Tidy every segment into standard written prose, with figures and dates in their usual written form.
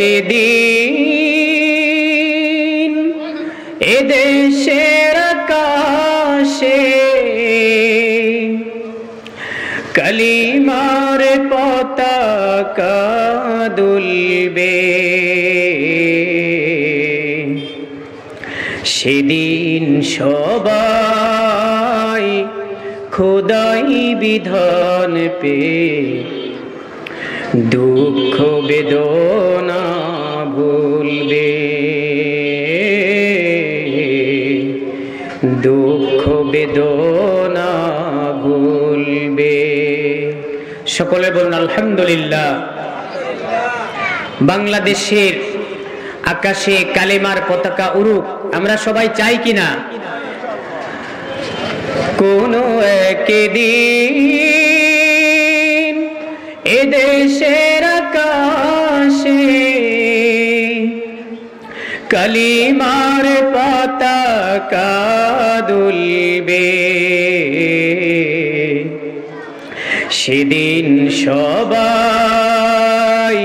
একদিন এদেশের আকাশে কালিমার পতাকা দুলবে, সেদিন সবাই খোদাই বিধান পেয়ে দুঃখ বেদনা ভুলবে, দুঃখ বেদনা ভুলবে। সকলে বলুন আলহামদুলিল্লাহ। বাংলাদেশের আকাশে কালেমার পতাকা উড়ুক, আমরা সবাই চাই কিনা? কোন একদিন এদেশের আকাশে কালিমার পতাকা দুলবে, সেদিন সবাই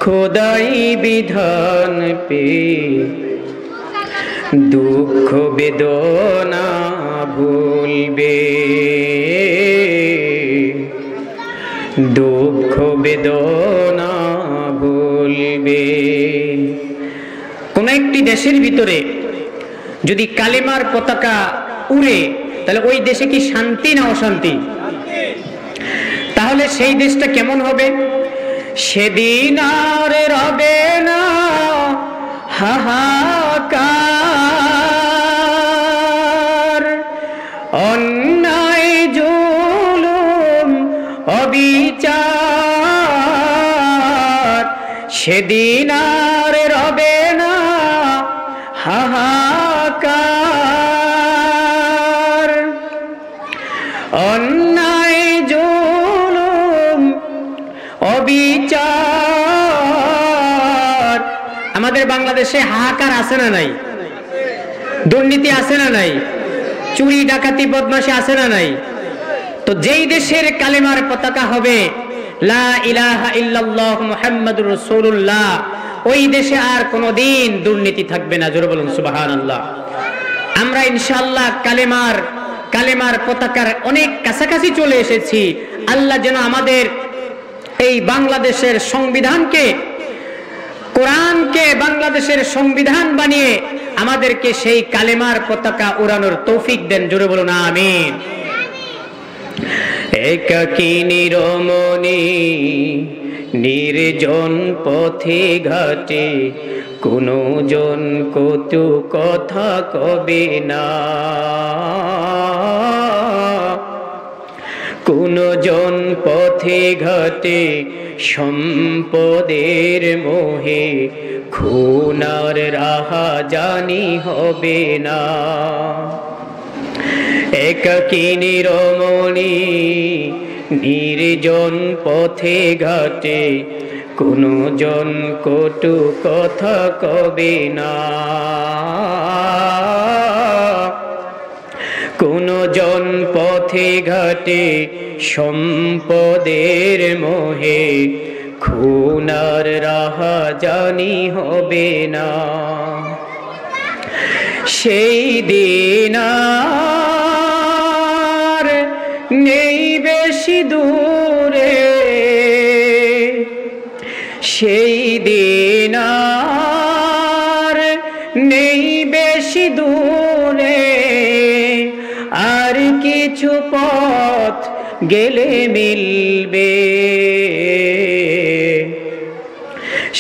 খোদাই বিধান পেয়ে দুঃখ বেদনা ভুলবে, দুঃখ বেদনা ভুলবে। কোন একটি দেশের ভিতরে যদি কালেমার পতাকা উড়ে, তাহলে ওই দেশে কি শান্তি না অশান্তি? তাহলে সেই দেশটা কেমন হবে? সেদিন আর রবে না হাহাকার, অন্যায় জুলুম অবিচার, সেদিন আর রবে না হাহাকার, অন্যায় জুলুম অবিচার। আমাদের বাংলাদেশে হাহাকার আছে না নাই? দুর্নীতি আছে না নাই? চুরি ডাকাতি বদমাশি আছে না নাই? তো যেই দেশের কালেমার পতাকা হবে লা ইলাহা ইল্লাল্লাহ মুহাম্মাদুর রাসূলুল্লাহ, ওই দেশে আর কোনোদিন দুর্নীতি থাকবে না। জোরে বলুন সুবহানাল্লাহ। আমরা ইনশাআল্লাহ কালেমার পতাকার অনেক কাছাকাছি চলে এসেছি। আল্লাহ যেন আমাদের এই বাংলাদেশের সংবিধানকে, কোরআনকে বাংলাদেশের সংবিধান বানিয়ে আমাদেরকে সেই কালেমার পতাকা উড়ানোর তৌফিক দেন। জোরে বলুন আমিন। একাকী নিরমণি নির্জন পথে ঘাটে কোনো জন কটু কথা কবে না, কোন জন পথে ঘাটে সম্পদের মোহে খুনার রাহা জানি হবে না। একাকী নিরমণি নির্জন পথে ঘাটে কোনো জন কটু কথা কবে না, কোন জন পথে ঘাটে সম্পদের মোহে খুনার রাহা জানি হবে না। সেই দিন আর নেই বেশি দূরে, সেই দিন আর নেই বেশি দূরে, আর কিছু পথ গেলে মিলবে,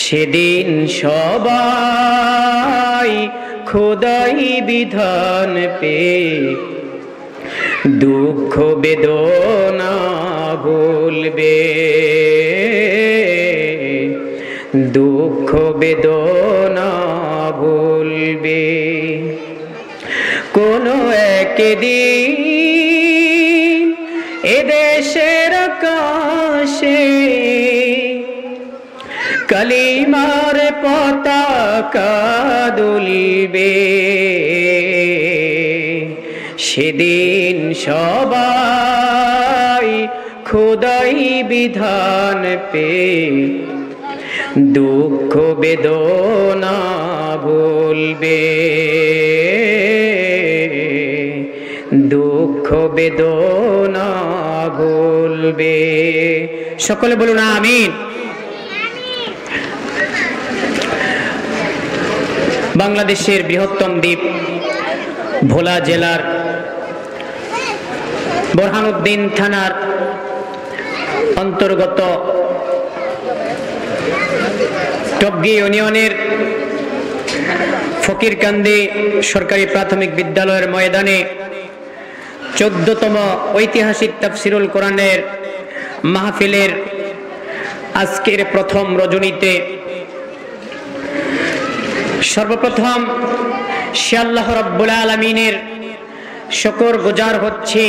সেদিন সবাই খোদাই বিধান পেয়ে দুঃখ বেদনা ভুলবে, দুঃখ বেদনা ভুলবে। কোন একদিন এদেশের আকাশে কালিমার পতাকা দুলবে, সেদিন সবাই খোদাই বিধান পেয়ে দুঃখ বেদনা ভুলবে, দুঃখ বেদনা ভুলবে। সকলে বলুন আমিন। বাংলাদেশের বৃহত্তম দ্বীপ ভোলা জেলার বোরহানউদ্দিন থানার অন্তর্গত টপগি ইউনিয়নের ফকিরকান্দি সরকারি প্রাথমিক বিদ্যালয়ের ময়দানে 14তম ঐতিহাসিক তাফসিরুল কোরআনের মাহফিলের আজকের প্রথম রজনীতে সর্বপ্রথম সে আল্লাহ রাব্বুল আলামিনের শুকর গুজার হচ্ছে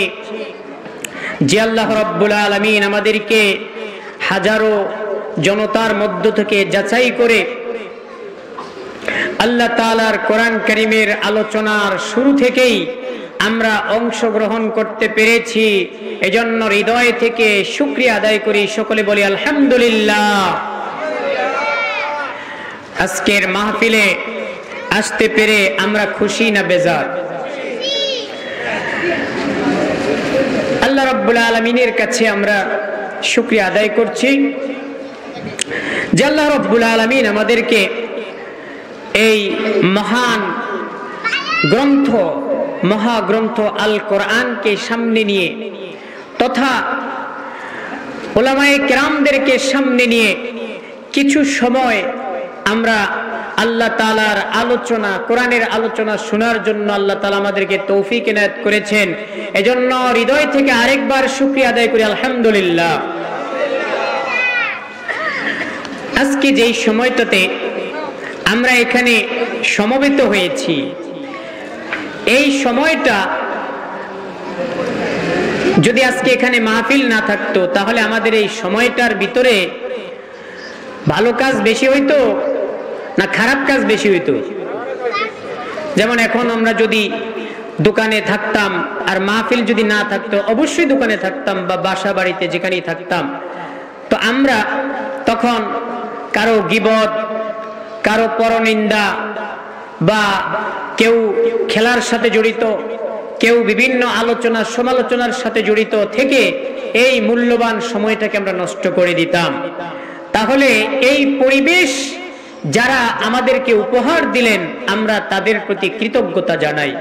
যে আল্লাহ রাব্বুল আলামিন আমাদেরকে হাজারো জনতার মধ্য থেকে যাচাই করে আল্লাহ তাআলার কোরআন কারীমের আলোচনার শুরু থেকেই আমরা অংশগ্রহণ করতে পেরেছি। এজন্য হৃদয় থেকে শুকরিয়া আদায় করি, সকলে বলি আলহামদুলিল্লাহ। আজকের মাহফিলে আসতে পেরে আমরা খুশি না বেজার? আল্লাহ রাব্বুল আলামিনের কাছে আমরা শুকরিয়া আদায় করছি যে আল্লাহ রাব্বুল আলামিন আমাদেরকে এই মহান গ্রন্থ মহাগ্রন্থ আল কোরআনকে সামনে নিয়ে তথা উলামায়ে কেরামদেরকে সামনে নিয়ে কিছু সময় আমরা আল্লাহ তাআলার আলোচনা, কোরআনের আলোচনা শোনার জন্য আল্লাহ তাআলা আমাদেরকে তৌফিক এনায়েত করেছেন। এজন্য হৃদয় থেকে আরেকবার শুকরিয়া আদায় করি আলহামদুলিল্লাহ। আজকে যেই সময়টাতে আমরা এখানে সমবেত হয়েছি, এই সময়টা যদি আজকে এখানে মাহফিল না থাকতো তাহলে আমাদের এই সময়টার ভিতরে ভালো কাজ বেশি হইতো না খারাপ কাজ বেশি হইতো? যেমন এখন আমরা যদি দোকানে থাকতাম আর মাহফিল যদি না থাকতো, অবশ্যই দোকানে থাকতাম বা বাসা বাড়িতে যেখানেই থাকতাম, তো আমরা তখন কারো গীবত, কারো পরনিন্দা বা কেউ খেলার সাথে জড়িত, কেউ বিভিন্ন আলোচনা সমালোচনার সাথে জড়িত থেকে এই মূল্যবান সময়টাকে আমরা নষ্ট করে দিতাম। তাহলে এই পরিবেশ যারা আমাদেরকে উপহার দিলেন আমরা তাদের প্রতি কৃতজ্ঞতা জানাই।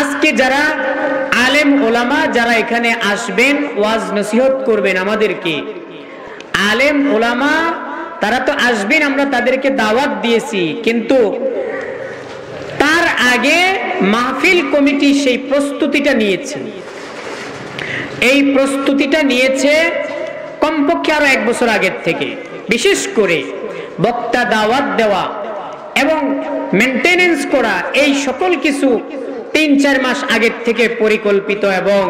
আজকে যারা আলেম ওলামা যারা এখানে আসবেন, ওয়াজ নসিহত করবেন আমাদেরকে, আলেম ওলামা তারা তো আসবেন, আমরা তাদেরকে দাওয়াত দিয়েছি, কিন্তু তার আগে মাহফিল কমিটি সেই প্রস্তুতিটা নিয়েছে। এই প্রস্তুতিটা নিয়েছে কমপক্ষে আরো 1 বছর আগের থেকে। বিশেষ করে বক্তা দাওয়াত দেওয়া এবং মেইনটেনেন্স করা, এই সকল কিছু 3-4 মাস আগের থেকে পরিকল্পিত এবং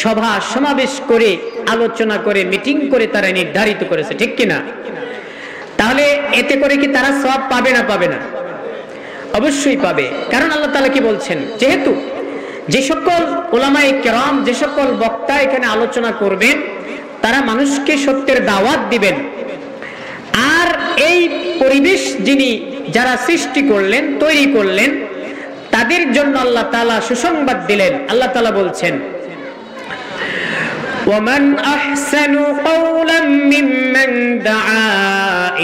সভা সমাবেশ করে আলোচনা করে মিটিং করে তারা নির্ধারিত করেছে, ঠিক কিনা? তাহলে এতে করে কি তারা সওয়াব পাবে না পাবে না? অবশ্যই পাবে। কারণ আল্লাহ তাআলা কি বলছেন, যেহেতু যে সকল উলামায়ে কেরাম, যে সকল বক্তা এখানে আলোচনা করবেন তারা মানুষকে সত্যের দাওয়াত দিবেন, আর এই পরিবেশ যিনি যারা সৃষ্টি করলেন, তৈরি করলেন, তাদের জন্য আল্লাহ তাআলা সুসংবাদ দিলেন। আল্লাহ তাআলা বলছেন, وَمَنْ أَحْسَنُ قَوْلًا مِّمَّنْ دَعَا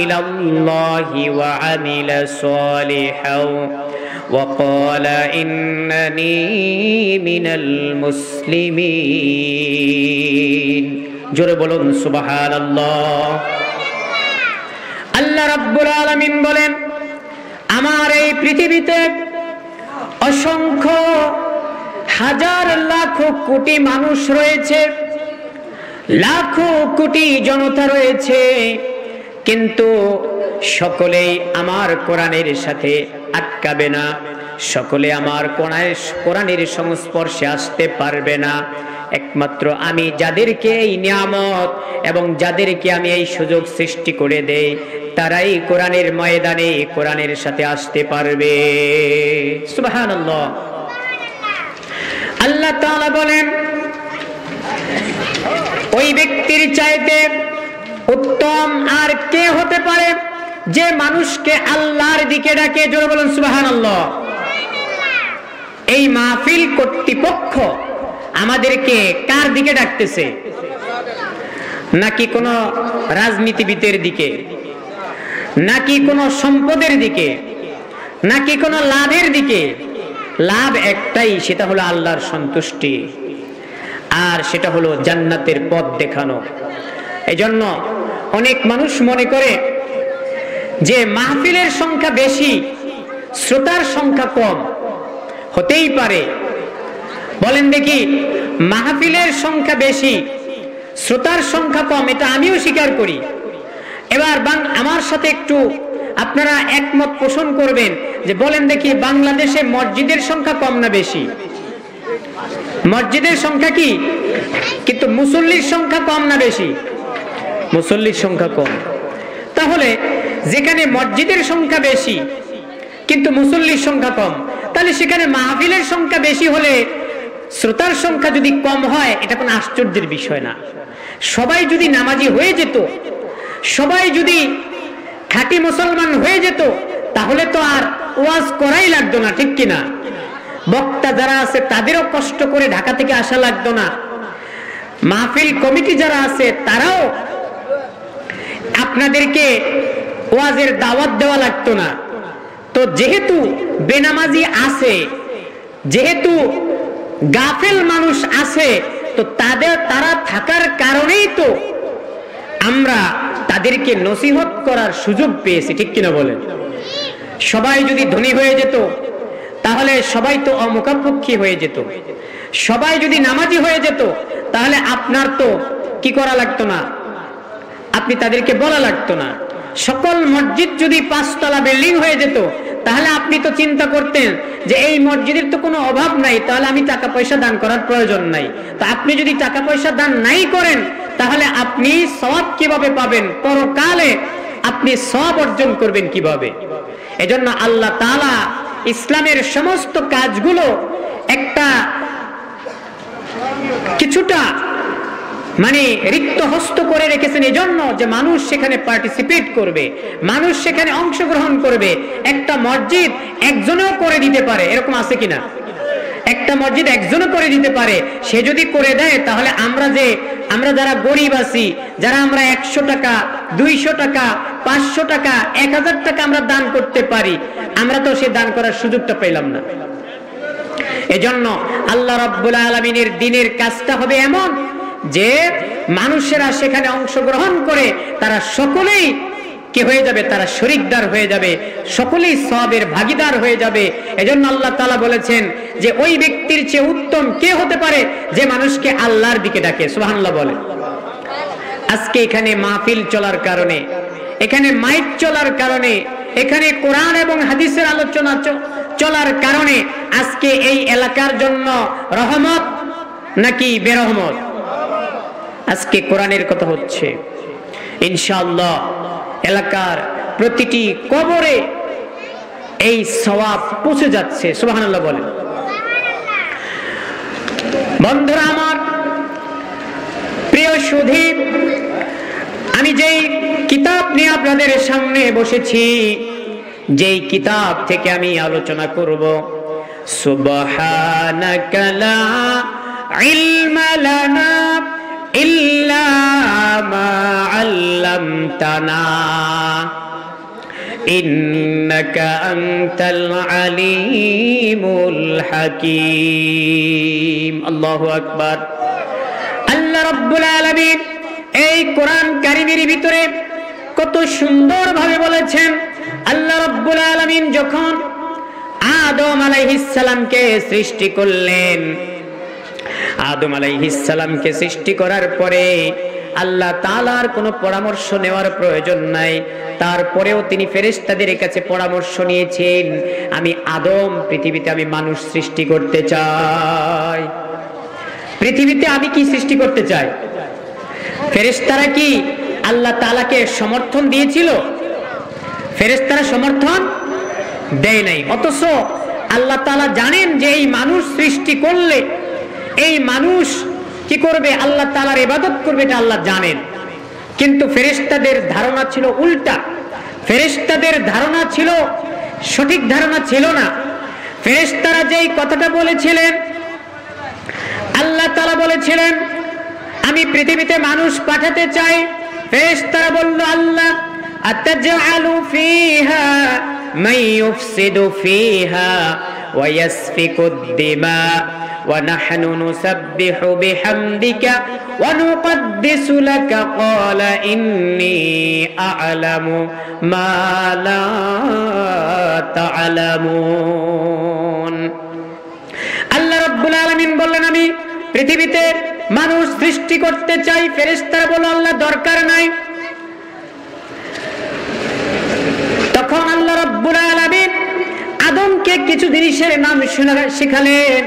إِلَى اللَّهِ وَعَمِلَ صَالِحًا وَقَالَ إِنَّنِي مِنَ الْمُسْلِمِينَ। জোরে বলুন সুবহানাল্লাহ। আল্লাহ রাব্বুল আলামিন বলেন, আমার এই পৃথিবীতে অসংখ্য হাজার লাখ কোটি মানুষ রয়েছে, লাখো কোটি জনতা রয়েছে, কিন্তু সকলেই আমার কোরআনের সাথে আটকাবে না, সকলে আমার কোরআনের সংস্পর্শে আসতে পারবে না। একমাত্র আমি যাদেরকে এই নিয়ামত এবং যাদেরকে আমি এই সুযোগ সৃষ্টি করে দেই তারাই কোরআনের ময়দানে কোরআনের সাথে আসতে পারবে। সুবহানাল্লাহ। আল্লাহ তাআলা বলেন, ওই ব্যক্তির চাইতে উত্তম আর কে হতে পারে যে মানুষকে আল্লাহর দিকে ডাকে? জোরে বলুন সুবহানাল্লাহ। এই মাহফিল কর্তৃপক্ষ আমাদেরকে কার দিকে ডাকতেছে? নাকি কোনো রাজনীতিবিদের দিকে, নাকি কোনো সম্পদের দিকে, নাকি কোনো লাভের দিকে? লাভ একটাই, সেটা হলো আল্লাহর সন্তুষ্টি, আর সেটা হলো জান্নাতের পথ দেখানো। এজন্য অনেক মানুষ মনে করে যে মাহফিলের সংখ্যা বেশি, শ্রোতার সংখ্যা কম। হতেই পারে। বলেন দেখি, মাহফিলের সংখ্যা বেশি, শ্রোতার সংখ্যা কম, এটা আমিও স্বীকার করি। এবার আমার সাথে একটু আপনারা একমত পোষণ করবেন যে বলেন দেখি, বাংলাদেশে মসজিদের সংখ্যা কম না বেশি? মসজিদের সংখ্যা কি, কিন্তু মুসল্লির সংখ্যা কম না বেশি? মুসল্লির সংখ্যা কম। তাহলে যেখানে মসজিদের সংখ্যা বেশি কিন্তু মুসল্লির সংখ্যা কম, তাহলে সেখানে মাহফিলের সংখ্যা বেশি হলে শ্রোতার সংখ্যা যদি কম হয়, এটা কোনো আশ্চর্যের বিষয় না। সবাই যদি নামাজি হয়ে যেত, সবাই যদি খাঁটি মুসলমান হয়ে যেত, তাহলে তো আর ওয়াজ করাই লাগতো না, ঠিক কিনা? বক্তা যারা আছে তাদেরও কষ্ট করে ঢাকা থেকে আসা লাগতো না, মাহফিল কমিটি যারা আছে তারাও আপনাদেরকে ওয়াজের দাওয়াত দেওয়া লাগতো না। তো যেহেতু বেনামাজি আছে, যেহেতু গাফেল মানুষ আছে, তো তারা থাকার কারণেই তো আমরা তাদেরকে নসিহত করার সুযোগ পেয়েছি, ঠিক কিনা বলেন? সবাই যদি ধনী হয়ে যেত, তাহলে সবাই তো অমুখাপেক্ষী হয়ে যেত। সবাই যদি নামাজি হয়ে যেত, তাহলে আপনার তো কি করা লাগতো না, আপনি তাদেরকে বলা লাগতো না। সকল মসজিদ যদি 5 তলা বিল্ডিং হয়ে যেত, তাহলে আপনি তো চিন্তা করতেন যে এই মসজিদের তো কোনো অভাব নাই, তাহলে আমি টাকা পয়সা দান করার প্রয়োজন নাই। তো আপনি যদি টাকা পয়সা দান নাই করেন, তাহলে আপনি সওয়াব কিভাবে পাবেন? পরকালে আপনি সওয়াব অর্জন করবেন কিভাবে? এজন্য আল্লাহ তাআলা ইসলামের সমস্ত কাজগুলো একটা কিছুটা মানে রিক্ত হস্ত করে রেখেছেন, এজন্য যে মানুষ সেখানে পার্টিসিপেট করবে, মানুষ সেখানে অংশগ্রহণ করবে। একটা মসজিদ একজনও করে দিতে পারে, এরকম আছে কিনা? একটা মসজিদ একজনও করে দিতে পারে। সে যদি করে দেয়, তাহলে আমরা যারা গরিব আছি, যারা আমরা 100 টাকা, 200 টাকা, 500 টাকা, 1000 টাকা আমরা দান করতে পারি, আমরা তো সে দান করার সুযোগটা পেলাম না। এজন্য আল্লাহ রাব্বুল আলামিনের দ্বীনের কাজটা হবে এমন যে মানুষেরা সেখানে অংশগ্রহণ করে তারা সকলেই কি হয়ে যাবে? তারা শরীকদার হয়ে যাবে, সকলেই সওয়াবের ভাগীদার হয়ে যাবে। এজন্য আল্লাহ তাআলা বলেছেন যে ওই ব্যক্তির চেয়ে উত্তম কে হতে পারে যে মানুষকে আল্লাহর দিকে ডাকে। সুবহানাল্লাহ বলে। আজকে এখানে মাহফিল চলার কারণে, এখানে মাইক চলার কারণে, এখানে কোরআন এবং হাদিসের আলোচনা চলার কারণে আজকে এই এলাকার জন্য রহমত নাকি বেরহমত? আজকে কোরআনের কথা হচ্ছে, ইনশাআল্লাহ এলাকার প্রতিটি কবরে এই সওয়াব পৌঁছে যাচ্ছে। সুবহানাল্লাহ বলেন। বন্ধুরা আমার, প্রিয় সুধী, আমি যেই কিতাব নিয়ে আপনাদের সামনে বসেছি, যেই কিতাব থেকে আমি আলোচনা করব, সুবহানাকা লা ইলমা লানা ইল্লা মা আল্লামতানা ইন্নাকা আনতাল আলিমুল হাকীম। আল্লাহু আকবার। আল্লাহ রাব্বুল আলামিন এই কোরআন কারীমের ভিতরে কত সুন্দরভাবে বলেছেন। আল্লাহ রাব্বুল আলামিন যখন আদম আলাইহিস সালামকে সৃষ্টি করলেন, আদম আলাইহিস সালামকে সৃষ্টি করার পরে আল্লাহ তাআলার কোনো পরামর্শ নেওয়ার প্রয়োজন নাই। তারপরেও তিনি ফেরেশতাদের কাছে পরামর্শ নিয়েছেন, আমি আদম পৃথিবীতে আমি মানুষ সৃষ্টি করতে চাই। পৃথিবীতে আমি কি সৃষ্টি করতে চাই? ফেরেশতারা কি আল্লাহ তাআলাকে সমর্থন দিয়েছিল? ফেরেশতারা সমর্থন দেয় নাই। অথচ আল্লাহ তাআলা জানেন যে এই মানুষ সৃষ্টি করলে এই মানুষ কি করবে? আল্লাহ তাআলার ইবাদত করবে, এটা আল্লাহ জানেন। কিন্তু ফেরেশতাদের ধারণা ছিল উল্টা। ফেরেশতাদের ধারণা ছিল, সঠিক ধারণা ছিল না। ফেরেশতারা যেই কথাটা বলেছিলেন, আল্লাহ তাআলা বলেছিলেন আমি পৃথিবীতে মানুষ পাঠাতে চাই। ফেরেশতারা বলল, আল্লাহ আতাজআলু ফিহা মান ইউফসিদু ফিহা ওয়া ইয়াসফিকুদ দিমা ওয়া নাহনু নুসাব্বিহু বিহামদিকা ওয়া নুকদ্দিসু লাকা ক্বালা ইন্নী আ'লামু মা লা তা'লামুন। আল্লাহ রাব্বুল আলামিন বললেন আমি পৃথিবীতে মানুষ সৃষ্টি করতে চাই। ফেরেশতারা বলল আল্লাহ দরকার নাই। তখন আল্লাহ রাব্বুল আলামিন আদমকে কিছু জিনিসের নাম শেখালেন।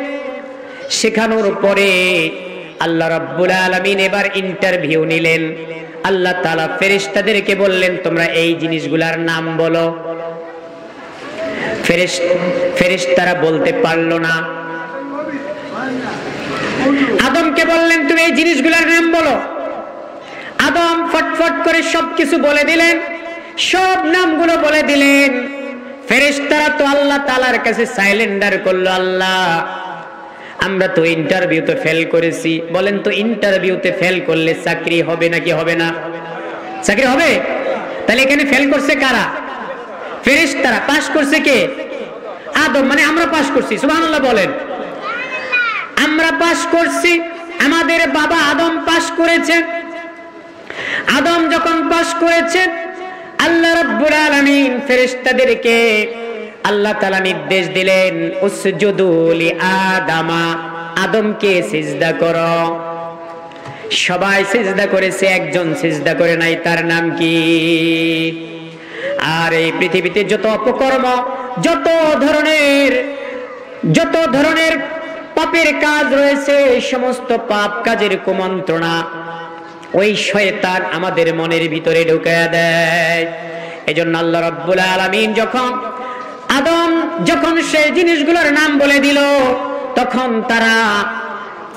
শেখানোর পরে আল্লাহ রাব্বুল আলামিন এবার ইন্টারভিউ নিলেন। আল্লাহ তাআলা ফেরেশতাদেরকে বললেন তোমরা এই জিনিসগুলোর নাম বলো। ফেরেশতারা বলতে পারলো না। আদমকে বললেন তুমি এই জিনিসগুলোর নাম বলো। আদম ফটফট করে সবকিছু বলে দিলেন, সব নামগুলো বলে দিলেন। ফেরেশতারা তো আল্লাহ তাআলার কাছে সাইলেন্ডার করলো, আল্লাহ আমরা তো ইন্টারভিউতে ফেল করেছি। বলেন তো ইন্টারভিউতে ফেল করলে চাকরি হবে নাকি হবে না? চাকরি হবে। তাহলে এখানে ফেল করছে কারা? ফেরেশতারা। পাস করছে কে? আদম। মানে আমরা পাস করছি। সুবহানাল্লাহ বলেন। আমরা পাস করছি। আমাদের বাবা আদম পাস করেছেন। আদম যখন পাস করেছেন, আল্লাহ রাব্বুল আলামিন ফেরেশতাদেরকে আল্লাহ তাআলা নির্দেশ দিলেন উসজুদু লি আদামা, আদমকে সিজদা করো। সবাই সিজদা করেছে, একজন সিজদা করে নাই। তার নাম কি? আর এই পৃথিবীতে যত অপকর্ম, যত ধরনের পাপের কাজ রয়েছে, এই সমস্ত পাপ কাজের কুমন্ত্রণা ওই শয়তান আমাদের মনের ভিতরে ঢুকায়া দেয়। এজন্য আল্লাহ রাব্বুল আলামিন আদম যখন সেই জিনিসগুলোর নাম বলে দিল, তখন তারা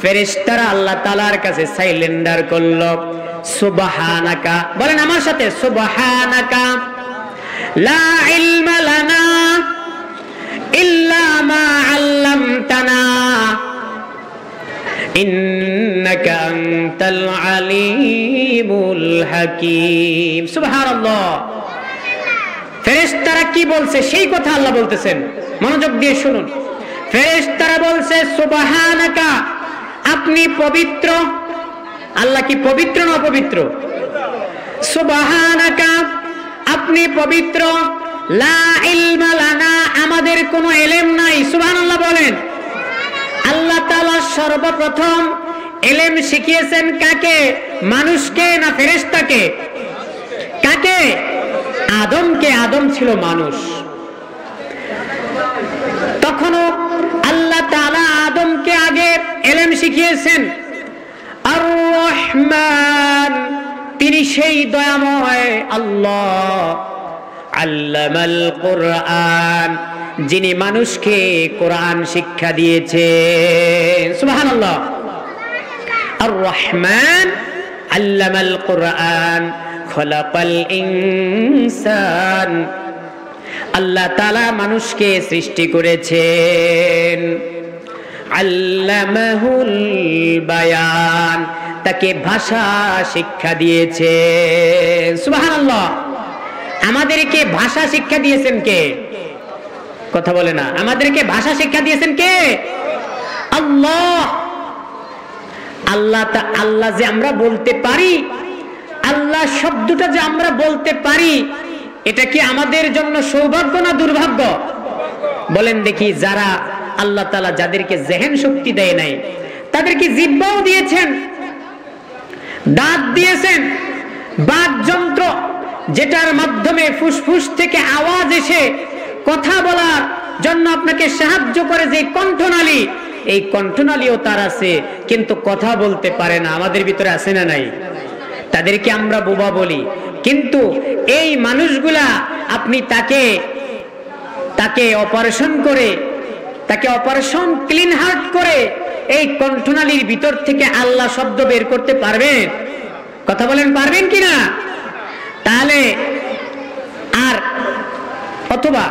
ফেরেশতারা আল্লাহ তাআলার কাছে সাইলেন্ডার করলো। সুবহানাকা, বলেন আমার সাথে, সুবহানাকা লা ইলমা লানা ইল্লা মা আল্লামতানা ইন্নাকা আনতাল আলিমুল হাকীম। সুবহানাল্লাহ। ফেরেশতারা কি বলছে সেই কথা আল্লাহ বলতেছেন, মনোযোগ দিয়ে শুনুন। ফেরেশতারা বলছে সুবহানাকা, আপনি পবিত্র। আল্লাহ কি পবিত্র না অপবিত্র? সুবহানাকা, আপনি পবিত্র। লা ইলমা লানা, আমাদের কোনো ইলম নাই। সুবহানাল্লাহ বলেন। আল্লাহ তাআলা সর্বপ্রথম ইলম শিখিয়েছেন কাকে? মানুষকে না ফেরেশতাকে? কাকে? আদমকে। আদম ছিল মানুষ। তখনও আল্লাহ তাআলা আদমকে আগে ইলম শিখিয়েছেন। আর রহমান, তিনি সেই দয়াময় আল্লাহ। আল্লামাল কুরআন, যিনি মানুষকে কোরআন শিক্ষা দিয়েছেন। সুবহানাল্লাহ। আর রহমান আল্লামাল কুরআন খলাকাল ইনসান, আল্লাহ তাআলা মানুষকে সৃষ্টি করেছেন। আল্লামাহুল বায়ান, তাকে ভাষা শিক্ষা দিয়েছেন। সুবহানাল্লাহ। আমাদেরকে ভাষা শিক্ষা দিয়েছেন কে? কথা বলে না। আমাদেরকে ভাষা শিক্ষা দিয়েছেন কে? আল্লাহ। আল্লাহ যে আমরা বলতে পারি, আল্লাহ শব্দটা যে আমরা বলতে পারি, এটা কি আমাদের জন্য সৌভাগ্য না দুর্ভাগ্য? বলেন দেখি। যারা আল্লাহ তাআলা যাদেরকে জেহেন শক্তি দেয় নাই, তাদেরকে জিহ্বাও দিয়েছেন, দাঁত দিয়েছেন, বাকযন্ত্র, যেটার মাধ্যমে ফুসফুস থেকে আওয়াজ এসে কথা বলার জন্য আপনাকে সাহায্য করে যে কণ্ঠনালী, এই কণ্ঠনালীও তার আছে, কিন্তু কথা বলতে পারে না। আমাদের ভিতরে আছে না নাই? তাদেরকে আমরা বোবা বলি। কিন্তু এই মানুষগুলা, আপনি তাকে অপারেশন করে, তাকে অপারেশন ক্লিন হার্ট করে এই কণ্ঠনালীর ভিতর থেকে আল্লাহ শব্দ বের করতে পারবেন? কথা বলেন, পারবেন কিনা? তাহলে আর অথবা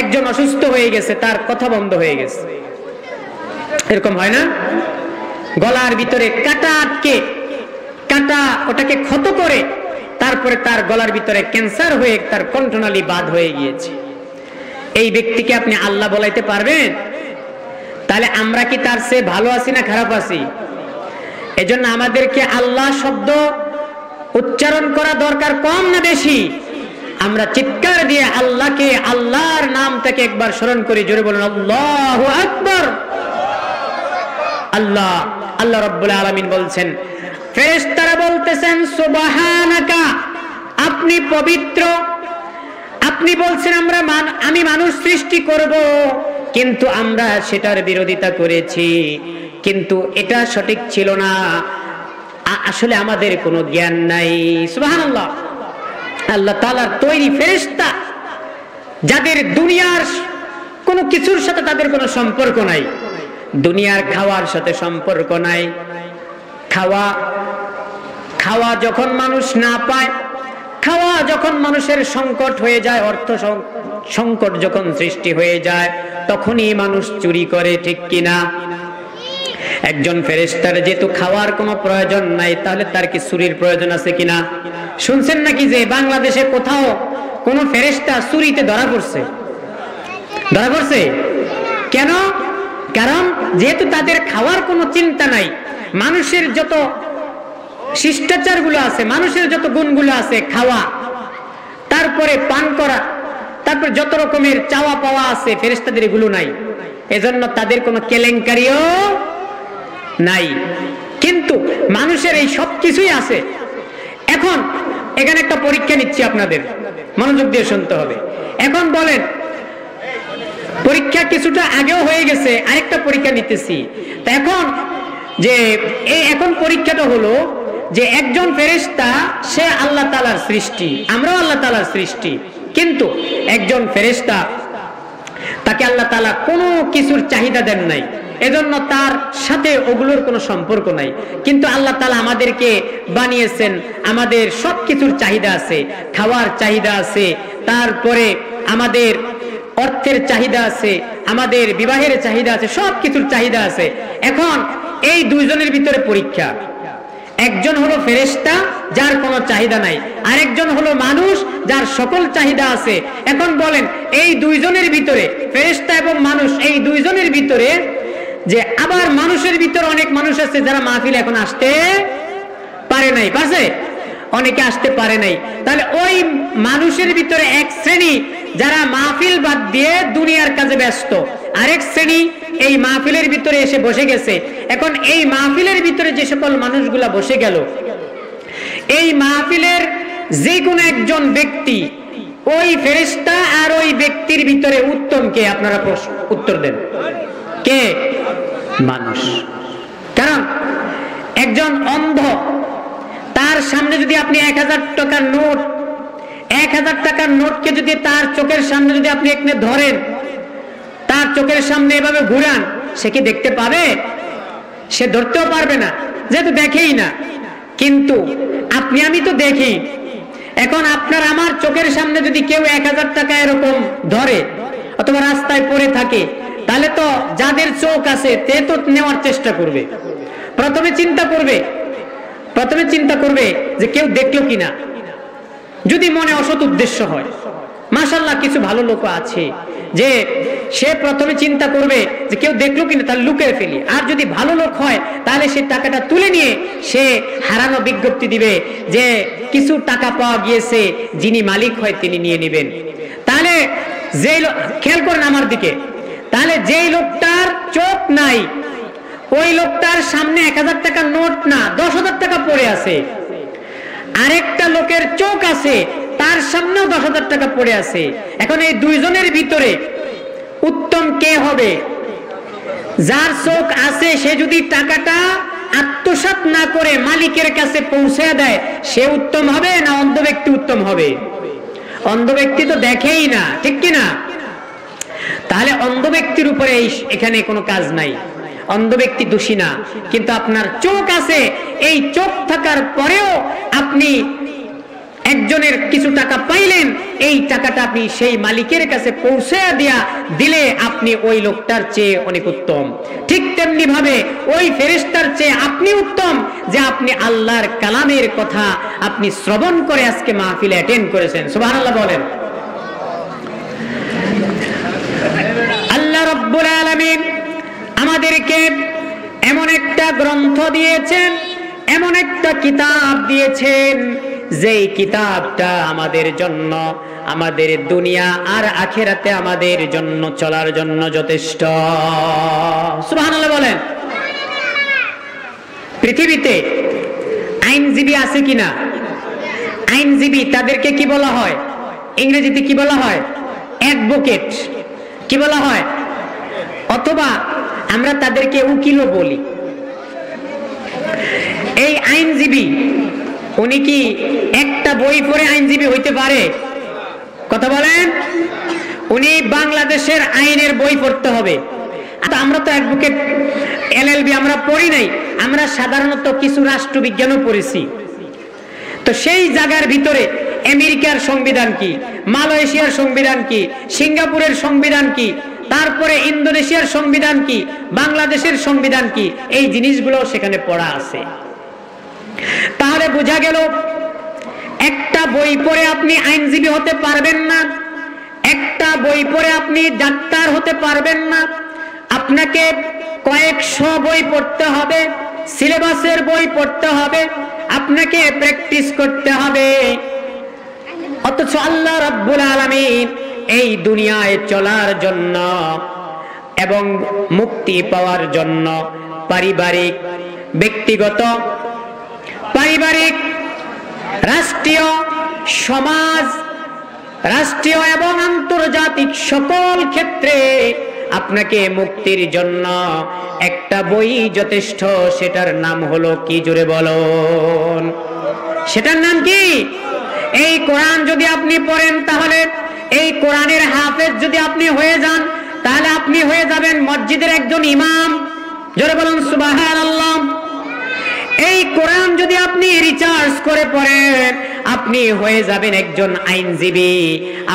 একজন অসুস্থ হয়ে গেছে, তার কথা বন্ধ হয়ে গেছে, এরকম হয় না? গলার ভিতরে কাটা আটকে, কাটা ওটাকে ক্ষত করে তারপরে তার গলার ভিতরে ক্যান্সার হয়ে তার কণ্ঠনালী বাদ হয়ে গিয়েছে। এই ব্যক্তিকে আপনি আল্লাহ বলাইতে পারবেন? তাহলে আমরা কি তার চেয়ে ভালো আছি না খারাপ আছি? এজন্য আমাদেরকে আল্লাহ শব্দ উচ্চারণ করা দরকার কম না বেশি? আমরা চিৎকার দিয়ে আল্লাহকে, আল্লাহর নামটাকে একবার স্মরণ করি, জোরে বলুন আল্লাহু আকবার। আল্লাহ, আল্লাহ রাব্বুল আলামিন বলছেন, ফেরেশতারা বলতেছেন সুবহানাকা, আপনি পবিত্র। আপনি বলছেন আমি মানুষ সৃষ্টি করব, কিন্তু আমরা সেটার বিরোধিতা করেছি, কিন্তু এটা সঠিক ছিল না, আসলে আমাদের কোনো জ্ঞান নাই। সুবহানাল্লাহ। আল্লাহ তাআলার তৈরি ফেরেশতা, যাদের দুনিয়ার কোনো কিছুর সাথে তাদের কোনো সম্পর্ক নাই, দুনিয়ার খাওয়ার সাথে সম্পর্ক নাই। খাওয়া যখন মানুষ না পায়, খাওয়া যখন মানুষের সংকট হয়ে যায়, অর্থ সংকট যখন সৃষ্টি হয়ে যায়, তখনই মানুষ চুরি করে, ঠিক কিনা? একজন ফেরেশতার যেহেতু খাওয়ার কোনো প্রয়োজন নাই, তাহলে তার কি চুরির প্রয়োজন আছে কিনা? শুনছেন নাকি যে বাংলাদেশে কোথাও কোন ফেরেশতা চুরিতে ধরা পড়ছে? ধরা পড়ছে কেন? কারণ যেহেতু তাদের খাওয়ার কোনো চিন্তা নাই, মানুষের যত শিষ্টাচার গুলো আছে, মানুষের যত গুণগুলো আছে, খাওয়া, তারপরে পান করা, তারপর যত রকমের চাওয়া পাওয়া আছে, ফেরেশতাদের এগুলো নাই, এজন্য তাদের কোনো কেলেঙ্কারিও নাই। কিন্তু মানুষের এই সব কিছুই আছে। এখন এখানে একটা পরীক্ষা নিচ্ছি, আপনাদের মনোযোগ দিয়ে শুনতে হবে। এখন বলেন, পরীক্ষা কিছুটা আগেও হয়ে গেছে, আরেকটা পরীক্ষা নিতেছি। তা এখন যে এখন পরীক্ষাটা হলো যে একজন ফেরেশতা, সে আল্লাহ তাআলার সৃষ্টি, আমরাও আল্লাহ তাআলার সৃষ্টি, কিন্তু একজন ফেরেশতা, তাকে আল্লাহ তাআলা কোনো কিছুর চাহিদা দেন নাই, এজন্য তার সাথে ওগুলোর কোনো সম্পর্ক নাই। কিন্তু আল্লাহ তাআলা আমাদেরকে বানিয়েছেন, আমাদের সব কিছুর চাহিদা আছে, খাওয়ার চাহিদা আছে, তারপরে আমাদের অর্থের চাহিদা আছে, আমাদের বিবাহের চাহিদা আছে, সব কিছুর চাহিদা আছে। এখন এই দুইজনের ভিতরে পরীক্ষা। একজন হলো ফেরেশতা, যার কোনো চাহিদা নাই, আরেকজন হলো মানুষ, যার সকল চাহিদা আছে। এখন বলেন, এই দুইজনের ভিতরে, ফেরেশতা এবং মানুষ, এই দুইজনের ভিতরে যে আবার মানুষের ভিতরে অনেক মানুষ আছে যারা মাহফিল এখন আসতে পারে নাই, পারছে? অনেকে আসতে পারে নাই। তাহলে ওই মানুষের ভিতরে এক শ্রেণী যারা মাহফিল বাদ দিয়ে দুনিয়ার কাজে ব্যস্ত, আরেক শ্রেণী এই মাহফিলের ভিতরে এসে বসে গেছে। এখন এই মাহফিলের ভিতরে যে সকল মানুষগুলা বসে গেল, এই মাহফিলের যে কোনো একজন ব্যক্তি, ওই ফেরেশতা আর ওই ব্যক্তির ভিতরে উত্তম কে? আপনারা উত্তর দেন, কে? মানুষ। কারণ একজন অন্ধ, তার সামনে যদি আপনি 1000 টাকার নোট, 1000 টাকার নোটকে যদি তার চোখের সামনে যদি আপনি একনে ধরেন, তার চোখের সামনে এভাবে ঘুরান, সে কি দেখতে পাবে? সে ধরতেও পারবে না, যেহেতু দেখেই না। কিন্তু আপনি আমি তো দেখি। এখন আপনার আমার চোখের সামনে যদি কেউ 1000 টাকা এরকম ধরে অথবা রাস্তায় পড়ে থাকে, তাহলে তো যাদের চোখ আছে তে তো নেওয়ার চেষ্টা করবে। প্রথমে চিন্তা করবে যে কেউ দেখলো কিনা। যদি মনে অসৎ উদ্দেশ্য হয়, মাশাআল্লাহ কিছু ভালো লোক আছে যে সে প্রথমে চিন্তা করবে যে কেউ দেখলো কিনা, তাহলে লুকিয়ে ফেলি। আর যদি ভালো লোক হয়, তাহলে সে টাকাটা তুলে নিয়ে সে হারানো বিজ্ঞপ্তি দিবে যে কিছু টাকা পাওয়া গিয়েছে, যিনি মালিক হয় তিনি নিয়ে নেবেন। তাহলে যে খেয়াল করেন আমার দিকে, তাহলে যেই লোকটার চোখ নাই, ওই লোকটার সামনে 1000 টাকার নোট না 10,000 টাকা পড়ে আছে। আরেকটা লোকের চোখ আছে, তার সামনেও 10,000 টাকা পড়ে আছে। এখন এই দুইজনের ভিতরে উত্তম কে হবে? যার চোখ আছে সে যদি টাকাটা আত্মসাৎ না করে মালিকের কাছে পৌঁছে দেয়, সে উত্তম হবে না অন্ধ ব্যক্তি উত্তম হবে? অন্ধ ব্যক্তি তো দেখেই না, ঠিক কিনা? তাহলে অন্ধ ব্যক্তির উপরে এখানে কোনো কাজ নাই। অন্ধ ব্যক্তি দোষী না, কিন্তু আপনার চোখ আছে, এই চোখ থাকার পরেও আপনি একজনের কিছু টাকা পাইলেন, এই টাকাটা আপনি সেই মালিকের কাছে পৌঁছে দিলে আপনি ওই লোকটার চেয়ে অনেক উত্তম। ঠিক তেমনি ভাবে ওই ফেরেশতার চেয়ে আপনি উত্তম যে আপনি আল্লাহর কালামের কথা আপনি শ্রবণ করে আজকে মাহফিলে অ্যাটেন্ড করেছেন। সুবহানাল্লাহ বলেন। আল্লাহ রাব্বুল আলামিন আমাদেরকে এমন একটা গ্রন্থ দিয়েছেন, এমন একটা কিতাব দিয়েছেন, যেই কিতাবটা আমাদের জন্য, আমাদের দুনিয়া আর আখিরাতে আমাদের জন্য চলার জন্য যথেষ্ট। সুবহানাল্লাহ বলেন। পৃথিবীতে আইনজীবী আছে কিনা? আইনজীবী তাদেরকে কি বলা হয়? ইংরেজিতে কি বলা হয়? অ্যাডভোকেট। কি বলা হয়? অথবা আমরা তাদেরকে উকিলও বলি। এই আইনজীবী উনি কি একটা বই পড়ে আইনজীবী হইতে পারে? কথা বলেন। উনি বাংলাদেশের আইনের বই পড়তে হবে। আমরা তো অ্যাডভোকেট এলএলবি আমরা পড়ি নাই, আমরা সাধারণত কিছু রাষ্ট্রবিজ্ঞানও পড়েছি। তো সেই জায়গার ভিতরে আমেরিকার সংবিধান কি, মালয়েশিয়ার সংবিধান কি, সিঙ্গাপুরের সংবিধান কি, তারপরে ইন্দোনেশিয়ার সংবিধান কি, বাংলাদেশের সংবিধান কি, এই জিনিসগুলো সেখানে পড়া আছে। তাহলে বোঝা গেল একটা বই পড়ে আপনি আইনজীবী হতে পারবেন না, একটা বই পড়ে আপনি ডাক্তার হতে পারবেন না। আপনাকে কয়েকশো বই পড়তে হবে, সিলেবাসের বই পড়তে হবে, আপনাকে প্র্যাকটিস করতে হবে। অথচ আল্লাহ রাব্বুল আলামিন এই দুনিয়ায় চলার জন্য এবং মুক্তি পাওয়ার জন্য পারিবারিক, ব্যক্তিগত, পারিবারিক, রাষ্ট্রীয়, সমাজ, রাষ্ট্রীয় এবং আন্তর্জাতিক সকল ক্ষেত্রে আপনাকে মুক্তির জন্য একটা বই যথেষ্ট। সেটার নাম হলো কি? জোরে বলুন। সেটার নাম কি? এই কোরআন যদি আপনি পড়েন, তাহলে এই কোরআনের হাফেজ যদি আপনি হয়ে যান, তাহলে আপনি হয়ে যাবেন মসজিদের একজন ইমাম। জোরে বলুন সুবহানাল্লাহ। এই কোরআন যদি আপনি রিচার্জ করে পড়েন, আপনি হয়ে যাবেন একজন আইনজীবী।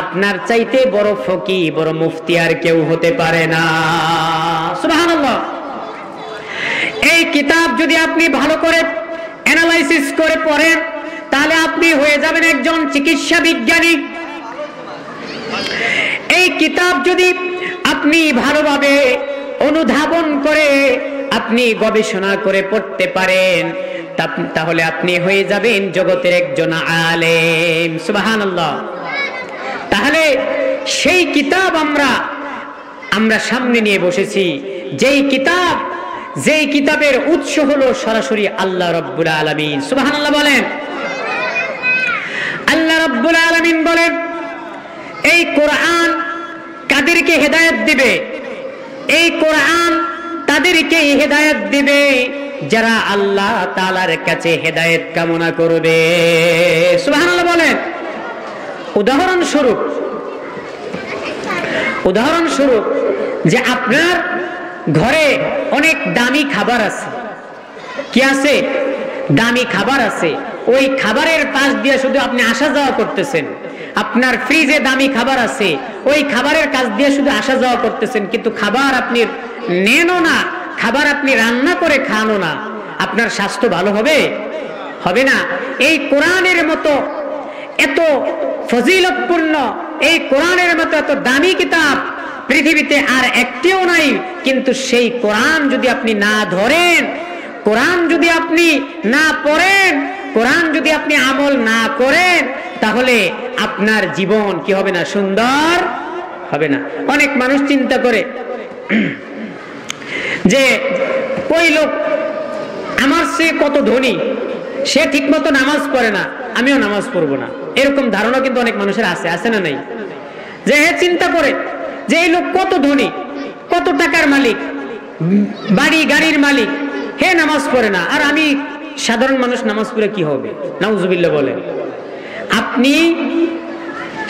আপনার চাইতে বড় ফকি, বড় মুফতি আর কেউ হতে পারে না। সুবহানাল্লাহ। এই কিতাব যদি আপনি ভালো করে অ্যানালাইসিস করে পড়েন, তাহলে আপনি হয়ে যাবেন একজন চিকিৎসা বিজ্ঞানী। এই কিতাব যদি আপনি ভালোভাবে অনুধাবন করে আপনি গবেষণা করে পড়তে পারেন, তাহলে আপনি হয়ে যাবেন জগতের একজন আলেম। সুবহানাল্লাহ। তাহলে সেই কিতাব আমরা সামনে নিয়ে বসেছি, যেই কিতাবের উৎস হলো সরাসরি আল্লাহ রাব্বুল আলামিন। সুবহানাল্লাহ বলেন। আল্লাহ রাব্বুল আলামিন বলেন, এই কোরআন কাদেরকে হেদায়েত দিবে? এই কোরআন তাদেরকে হেদায়েত দিবে যারা আল্লাহ তাআলার কাছে হেদায়েত কামনা করবে। সুবহানাল্লাহ বলেন। উদাহরণস্বরূপ যে আপনার ঘরে অনেক দামি খাবার আছে। কি আছে? দামি খাবার আছে। ওই খাবারের পাশ দিয়ে শুধু আপনি আসা যাওয়া করতেছেন। আপনার ফ্রিজে দামি খাবার আছে, ওই খাবারের কাছ দিয়ে শুধু আসা যাওয়া করতেছেন, কিন্তু খাবার আপনি নেনও না, খাবার আপনি রান্না করে খানো না। আপনার স্বাস্থ্য ভালো হবে? হবে না। এই কোরআনের মতো এত ফজিলতপূর্ণ, এই কোরআনের মতো এত দামি কিতাব পৃথিবীতে আর একটিও নাই। কিন্তু সেই কোরআন যদি আপনি না ধরেন, কোরআন যদি আপনি না পড়েন, কোরআন যদি আপনি আমল না করেন, তাহলে আপনার জীবন কি হবে না? সুন্দর হবে না। অনেক মানুষ চিন্তা করে যে ওই লোক আমার সে কত ধনী, সে ঠিক মতো নামাজ পড়ে না, আমিও নামাজ পড়বো না। এরকম ধারণা কিন্তু অনেক মানুষের আছে না নাই? যে চিন্তা করে যে এই লোক কত ধনী, কত টাকার মালিক, বাড়ি গাড়ির মালিক, হে নামাজ পড়ে না, আর আমি সাধারণ মানুষ নামাজ পড়ে কি হবে? নাউজুবিল্লাহ বলে। আপনি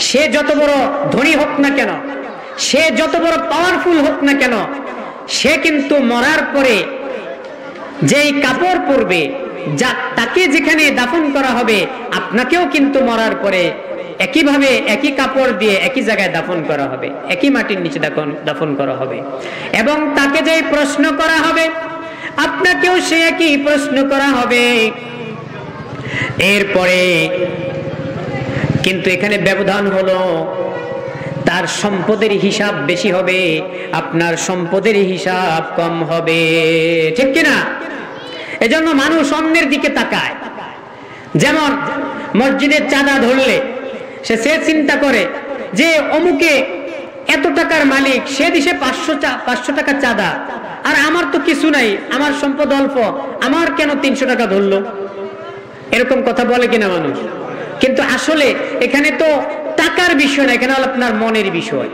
সে যত বড় ধনী হোক না কেন, সে যত বড় পাওয়ারফুল হোক না কেন, সে কিন্তু মরার পরে যেই কাপড় পরবে, যা তাকে যেখানে দাফন করা হবে, আপনাকেও কিন্তু মরার পরে একইভাবে একই কাপড় দিয়ে একই জায়গায় দাফন করা হবে, একই মাটির নিচে দাফন করা হবে। এবং তাকে যেই প্রশ্ন করা হবে, আপনাকেও সে একই প্রশ্ন করা হবে। এরপরে কিন্তু এখানে ব্যবধান হলো, তার সম্পদের হিসাব বেশি হবে, আপনার সম্পদের হিসাব কম হবে, ঠিক কিনা? এজন্য মানুষ অন্যের দিকে তাকায়। যেমন মসজিদের চাঁদা ধরলে সে চিন্তা করে যে অমুকে এত টাকার মালিক, সে দিছে 500 টাকা চাঁদা, আর আমার তো কিছু নাই, আমার সম্পদ অল্প, আমার কেন 300 টাকা ধরলো? এরকম কথা বলে কিনা মানুষ? কিন্তু আসলে এখানে তো টাকার বিষয় না, এখানে হলো আপনার মনের বিষয়।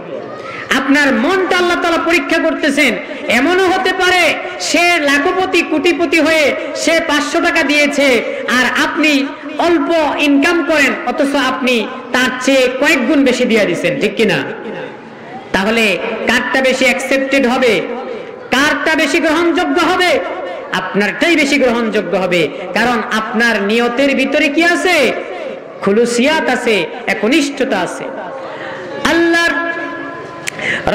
আপনার মনটা আল্লাহ তাআলা পরীক্ষা করতেছেন। এমনও হতে পারে সে লাখপতি কোটিপতি হয়ে সে 500 টাকা দিয়েছে, আর আপনি অল্প ইনকাম করেন, অথচ আপনি তার চেয়ে কয়েক গুণ বেশি দিয়ে দিচ্ছেন, ঠিক কিনা? তাহলে কারটা বেশি অ্যাকসেপ্টেড হবে, কারটা বেশি গ্রহণযোগ্য হবে? আপনারটাই বেশি গ্রহণযোগ্য হবে, কারণ আপনার নিয়তের ভিতরে কি আছে? খুলুসিয়াত আছে, একনিষ্ঠতা আছে। আল্লাহর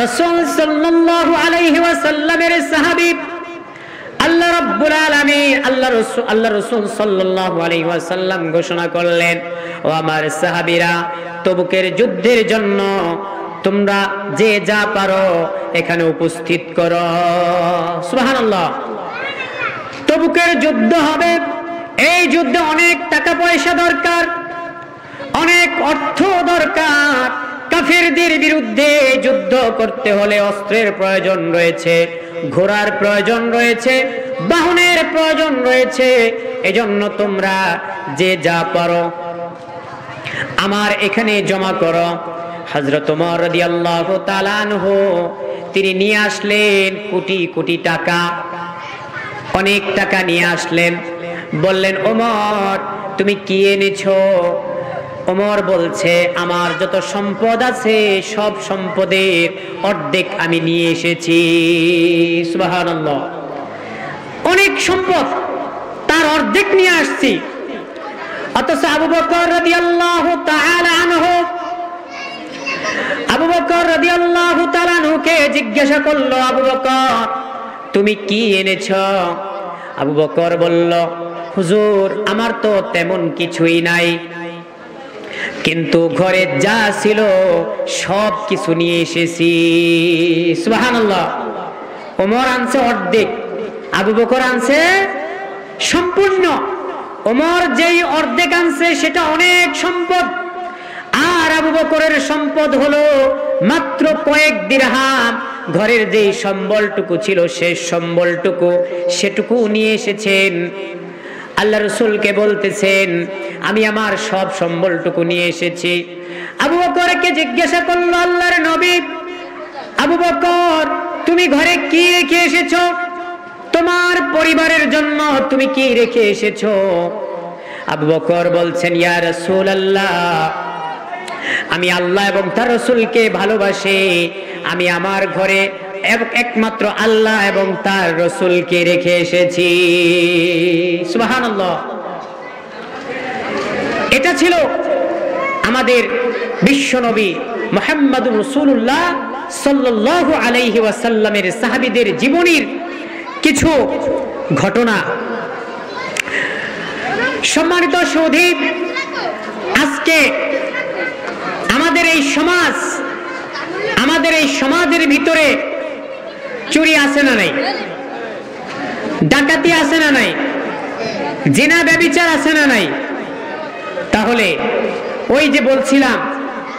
রাসূল সাল্লাল্লাহু আলাইহি ওয়াসাল্লামের সাহাবী আল্লাহ রাব্বুল আলামিন, আল্লাহ রাসূল সাল্লাল্লাহু আলাইহি ওয়াসাল্লাম ঘোষণা করলেন, ও আমার সাহাবীরা, তবুকের যুদ্ধের জন্য তোমরা যে যা পারো এখানে উপস্থিত করো। সুবহানাল্লাহ। তবুকের যুদ্ধ হবে, এই যুদ্ধে অনেক টাকা পয়সা দরকার, অনেক অর্থ দরকার। কাফিরদের বিরুদ্ধে যুদ্ধ করতে হলে অস্ত্রের প্রয়োজন রয়েছে, ঘোড়ার প্রয়োজন রয়েছে, বাহনের প্রয়োজন রয়েছে। এজন্য তোমরা যে যা পারো আমার এখানে জমা করো। হযরত ওমর রাদিয়াল্লাহু তাআলা আনহু তিনি নিয়ে আসলেন কোটি কোটি টাকা, অনেক টাকা নিয়ে আসলেন। বললেন, ওমর তুমি কি এনেছো? ওমর বলছে, আমার যত সম্পদ আছে সব সম্পদের অর্ধেক আমি নিয়ে এসেছি। সুবহানাল্লাহ। অনেক সম্পদ, তার অর্ধেক নিয়ে আসছি। অথচ আবু বকর রাদিয়াল্লাহু তাআলা আনহু, আবু বকর রাদিয়াল্লাহু তাআলা আনহুকে জিজ্ঞাসা করলো, আবু বকর তুমি কি এনেছো? আবু বকর বলল, হুজুর আমার তো তেমন কিছুই নাই, কিন্তু ঘরে যা ছিল সব কিছু নিয়ে এসেছি। সুবহানাল্লাহ। ওমর আনছে অর্ধেক, আবু বকর আনছে সম্পূর্ণ। ওমর যেই অর্ধেক আনছে সেটা অনেক সম্পদ, আর আবু বকরের সম্পদ হলো মাত্র কয়েক দিরহাম। ঘরের যেই সম্বলটুকু ছিল শেষ সম্বলটুকু, সেটুকু নিয়ে এসেছেন। আল্লাহ রাসূলকে বলতেছেন, আমি আমার সব সম্বলটুকু নিয়ে এসেছি। আবু বকরকে জিজ্ঞাসা করলো আল্লাহর নবী, আবু বকর তুমি ঘরে কি রেখে এসেছো? তোমার পরিবারের জন্য তুমি কি রেখে এসেছো? আবু বকর বলছেন, ইয়া রাসূলুল্লাহ, আমি আল্লাহ এবং তার রাসূলকে ভালোবাসি, আমি আমার ঘরে একমাত্র আল্লাহ এবং তার রাসূলকে রেখে এসেছি। সুবহানাল্লাহ। এটা ছিল আমাদের বিশ্বনবী মুহাম্মদুর রাসূলুল্লাহ সাল্লাল্লাহু আলাইহি ওয়াসাল্লামের সাহাবীদের জীবনীর কিছু ঘটনা। সম্মানিত সুধী, আজকে আমাদের এই সমাজের ভিতরে চুরি আছে না নাই? ডাকাতি আছে না নাই? জিনা ব্যভিচার আছে না নাই? তাহলে ওই যে বলছিলাম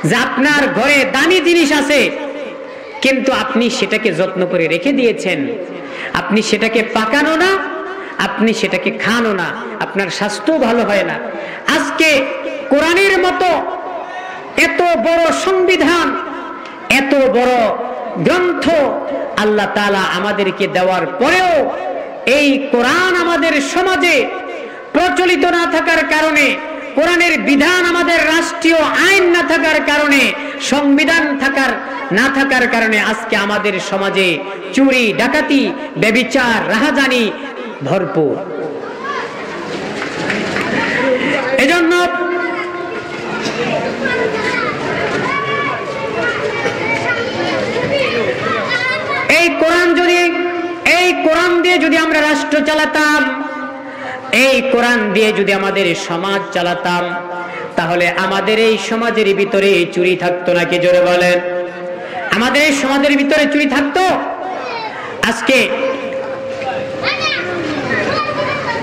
যে আপনার ঘরে দামি জিনিস আছে, কিন্তু আপনি সেটাকে যত্ন করে রেখে দিয়েছেন, আপনি সেটাকে পাকানো না, আপনি সেটাকে খানো না, আপনার স্বাস্থ্য ভালো হয় না। আজকে কোরআনের মতো এত বড় সংবিধান, এত বড় গ্রন্থ আল্লাহ তাআলা আমাদেরকে দেওয়ার পরেও এই কোরআন আমাদের সমাজে প্রচলিত না থাকার কারণে কোরআনের বিধান আমাদের রাষ্ট্রীয় আইন না থাকার কারণে, সংবিধান না থাকার কারণে আজকে আমাদের সমাজে চুরি, ডাকাতি, ব্যভিচার, রাহাজানি ভরপুর। এজন্য এই কোরআন দিয়ে যদি আমরা রাষ্ট্র চালাতাম, এই কোরআন দিয়ে যদি আমাদের সমাজ চালাতাম, তাহলে আমাদের এই সমাজের ভিতরে চুরি থাকতো নাকি? জোরে বলেন। আমাদের এই সমাজের ভিতরে চুরি থাকতো আজকে?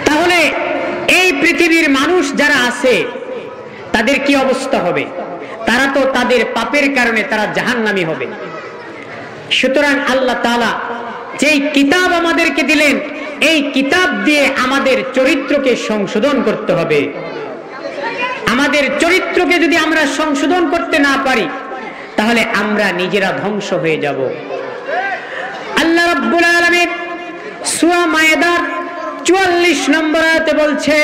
তাহলে এই পৃথিবীর মানুষ যারা আছে তাদের কি অবস্থা হবে? তারা তো তাদের পাপের কারণে তারা জাহান্নামী হবে। সুতরাং আল্লাহ তাআলা যেই কিতাব আমাদেরকে দিলেন, এই কিতাব দিয়ে আমাদের চরিত্রকে সংশোধন করতে হবে। আমাদের চরিত্রকে যদি আমরা সংশোধন করতে না পারি, তাহলে আমরা নিজেরা ধ্বংস হয়ে যাব। আল্লাহ রাব্বুল আলামিন সূরা মায়েদার 44 নম্বর আয়াতে বলছে,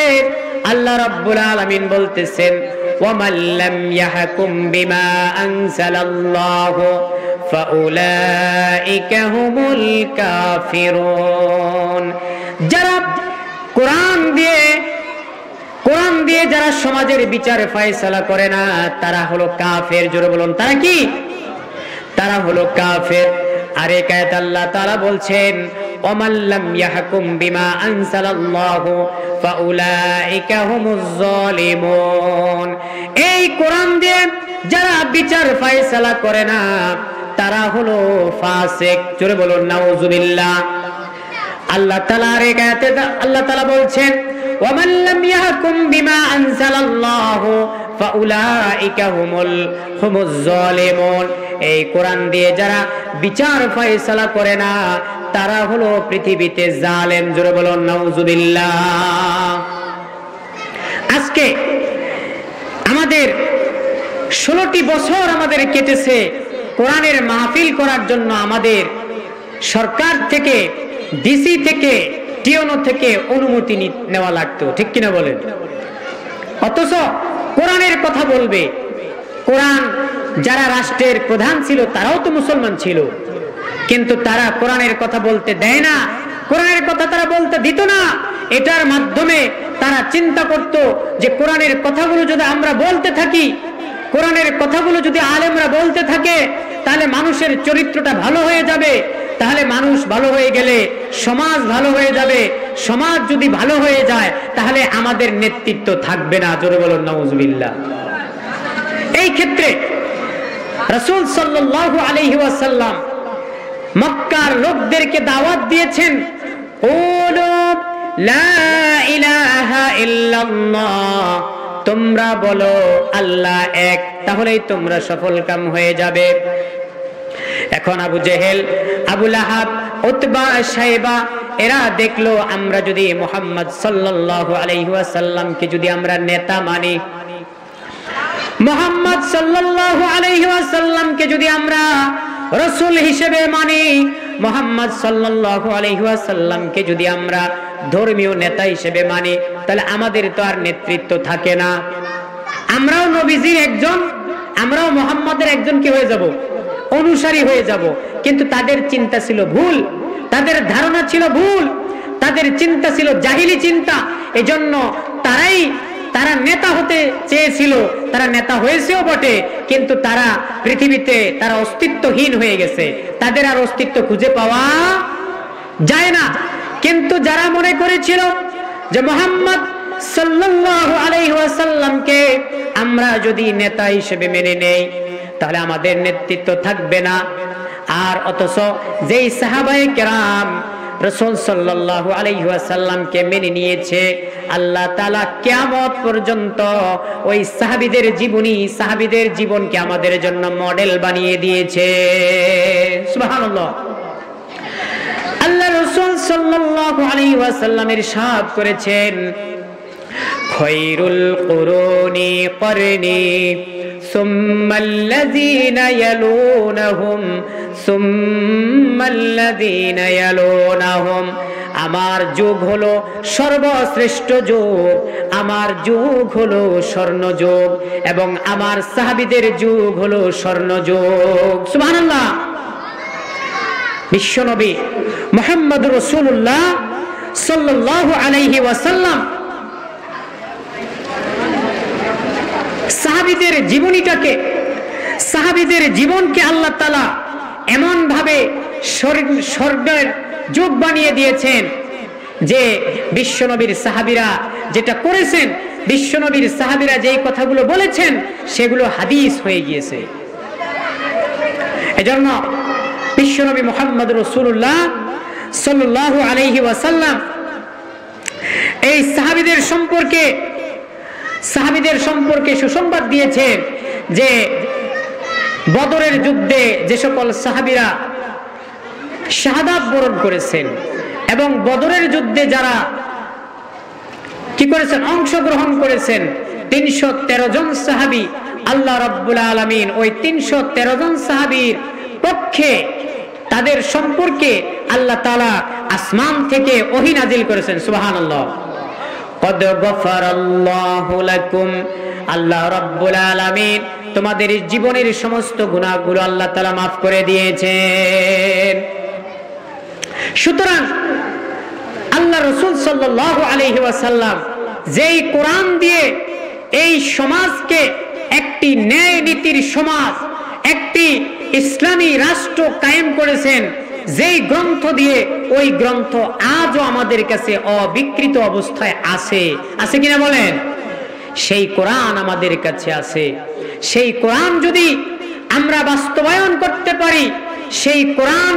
আল্লাহ রাব্বুল আলামিন বলতেছেন, ওয়ামান লাম ইয়াহকুম বিমা আনজালাল্লাহু ফাউলাইকা হুমুল কাফিরুন। যারা কোরআন দিয়ে যারা সমাজের বিচার ফয়সালা করে না, তারা হলো কাফের। জোরে বলুন, তারা কি? তারা হলো কাফের। আর এক আয়াতে আল্লাহ তাআলা বলছেন, ওয়ামান লাম ইয়াহকুম বিমা আনজালাল্লাহু ফাউলাইকা হুমুজ জালিমুন। এই কোরআন দিয়ে যারা বিচার ফয়সালা করে না, তারা হলো ফাসিক। জোরে বলুন নাউজুবিল্লাহ। আল্লাহ তাআলা আর এক আয়াতে আল্লাহ তাআলা বলছেন, ওয়ামান লাম ইয়াহকুম বিমা আনজালাল্লাহু ফাউলাইকা হুমুজ জালিমুন। এই কোরআন দিয়ে যারা বিচার ফয়সালা করে না, তারা হলো পৃথিবীতে জালেম। জোরে বলুন নাউজুবিল্লাহ। আজকে আমাদের 16টি বছর আমাদের কেটেছে কোরআনের মাহফিল করার জন্য। আমাদের সরকার থেকে, ডিসি থেকে, টিওনো থেকে অনুমতি নেওয়া লাগতো, ঠিক কিনা বলেন? অথচ কোরআনের কথা বলবে। কোরআন যারা রাষ্ট্রের প্রধান ছিল তারাও তো মুসলমান ছিল, কিন্তু তারা কোরআনের কথা বলতে দেয় না, কোরআনের কথা তারা বলতে দিত না। এটার মাধ্যমে তারা চিন্তা করত যে কোরআনের কথাগুলো যদি আমরা বলতে থাকি, কোরআনের কথাগুলো যদি আলেমরা বলতে থাকে, তাহলে মানুষের চরিত্রটা ভালো হয়ে যাবে। তাহলে মানুষ ভালো হয়ে গেলে সমাজ ভালো হয়ে যাবে। সমাজ যদি ভালো হয়ে যায়, তাহলে আমাদের নেতৃত্ব থাকবে না। জোরে বলুন নাউজুবিল্লাহ। এই ক্ষেত্রে রাসূল সাল্লাল্লাহু আলাইহি ওয়াসাল্লাম মক্কার লোকদেরকে দাওয়াত দিয়েছেন, কুলু লা ইলাহা ইল্লাল্লাহ, তোমরা বলো আল্লাহ এক, তাহলেই তোমরা সফলকাম হয়ে যাবে। এখন আবু জেহেল, আবু লাহাব, উতবা, শাইবা এরা দেখলো, আমরা যদি মুহাম্মদ সাল্লাল্লাহু আলাইহি ওয়াসাল্লামকে যদি আমরা নেতা মানি, মুহাম্মদ সাল্লাল্লাহু আলাইহি ওয়াসাল্লামকে যদি আমরা রাসূল হিসেবে মানি, মুহাম্মদ সাল্লাল্লাহু আলাইহি ওয়াসাল্লামকে যদি আমরা ধর্মীয় নেতা হিসেবে মানি, তাহলে আমাদের তো আর নেতৃত্ব থাকে না। আমরাও নবীজির একজন, আমরাও মুহাম্মাদের একজন কি হয়ে যাব? অনুসারী হয়ে যাব। কিন্তু তাদের চিন্তা ছিল ভুল, তাদের ধারণা ছিল ভুল, তাদের চিন্তা ছিল জাহিলি চিন্তা। এজন্য তারা নেতা হতে চেয়েছিল, তারা নেতা হয়েছেও বটে, কিন্তু তারা পৃথিবীতে তারা অস্তিত্বহীন হয়ে গেছে, তাদের আর অস্তিত্ব খুঁজে পাওয়া যায় না। কিন্তু যারা মনে করেছিল যে মুহাম্মদ সাল্লাল্লাহু আলাইহি ওয়াসাল্লামকে আমরা যদি নেতা হিসেবে মেনে নেই, তাহলে আমাদের নেতৃত্ব থাকবে না। আর অথচ যেই সাহাবায়ে কেরাম রাসূল সাল্লাল্লাহু আলাইহি ওয়াসাল্লামকে মেনে নিয়েছে, আল্লাহ তাআলা কিয়ামত পর্যন্ত ওই সাহাবীদের জীবনী, সাহাবীদের জীবনকে আমাদের জন্য মডেল বানিয়ে দিয়েছে। সুবহানাল্লাহ। আল্লাহ রাসূল সাল্লাল্লাহু আলাইহি ওয়াসাল্লাম ইরশাদ করেছেন, খায়রুল কুরুনি করনি সুম্মাল্লাযীনা ইয়ালুনাহুম সুম্মাল্লাযীনা ইয়ালুনাহুম। আমার যুগ হলো সর্বশ্রেষ্ঠ যুগ, আমার যুগ হলো স্বর্ণ যুগ এবং আমার সাহাবীদের যুগ হলো স্বর্ণ যুগ। সুবহানাল্লাহ। বিশ্বনবী মুহাম্মদুর রাসূলুল্লাহ সাল্লাল্লাহু আলাইহি ওয়াসাল্লাম সাহাবীদের জীবনীটাকে, সাহাবীদের জীবনকে আল্লাহ তাআলা এমন ভাবে স্বর্গের যুগ বানিয়ে দিয়েছেন যে বিশ্বনবীর সাহাবীরা যেটা করেছেন, বিশ্বনবীর সাহাবীরা যেই কথাগুলো বলেছেন সেগুলো হাদিস হয়ে গিয়েছে। এজন্য বিশ্বনবী মুহাম্মদ রাসূলুল্লাহ সাল্লাল্লাহু আলাইহি ওয়াসাল্লাম এই সাহাবীদের সম্পর্কে সুসংবাদ দিয়েছেন যে বদরের যুদ্ধে যে সকল সাহাবীরা শাহাদাত বরণ করেছেন এবং বদরের যুদ্ধে যারা কি করেছেন, অংশগ্রহণ করেছেন, 313 জন সাহাবী, আল্লাহ রাব্বুল আলামিন ওই 313 জন সাহাবীর পক্ষে তাদের সম্পর্কে আল্লাহ তাআলা আসমান থেকে ওহী নাজিল করেছেন। সুবহানাল্লাহ। কদ গফারাল্লাহু লাকুম, আল্লাহ রাব্বুল আলামিন তোমাদের জীবনের সমস্ত গুনাহগুলো আল্লাহ তাআলা maaf করে দিয়েছেন। সুতরাং আল্লাহ রাসূল সাল্লাল্লাহু আলাইহি ওয়াসাল্লাম যেই কোরআন দিয়ে এই সমাজকে একটি ন্যায় নীতির সমাজ, একটি ইসলামী রাষ্ট্র কায়েম করেছেন, যেই গ্রন্থ দিয়ে, ওই গ্রন্থ আজও আমাদের কাছে অবিকৃত অবস্থায় আছে কিনা বলেন? সেই কোরআন আমাদের কাছে আছে। সেই কোরআন যদি আমরা বাস্তবায়ন করতে পারি, সেই কোরআন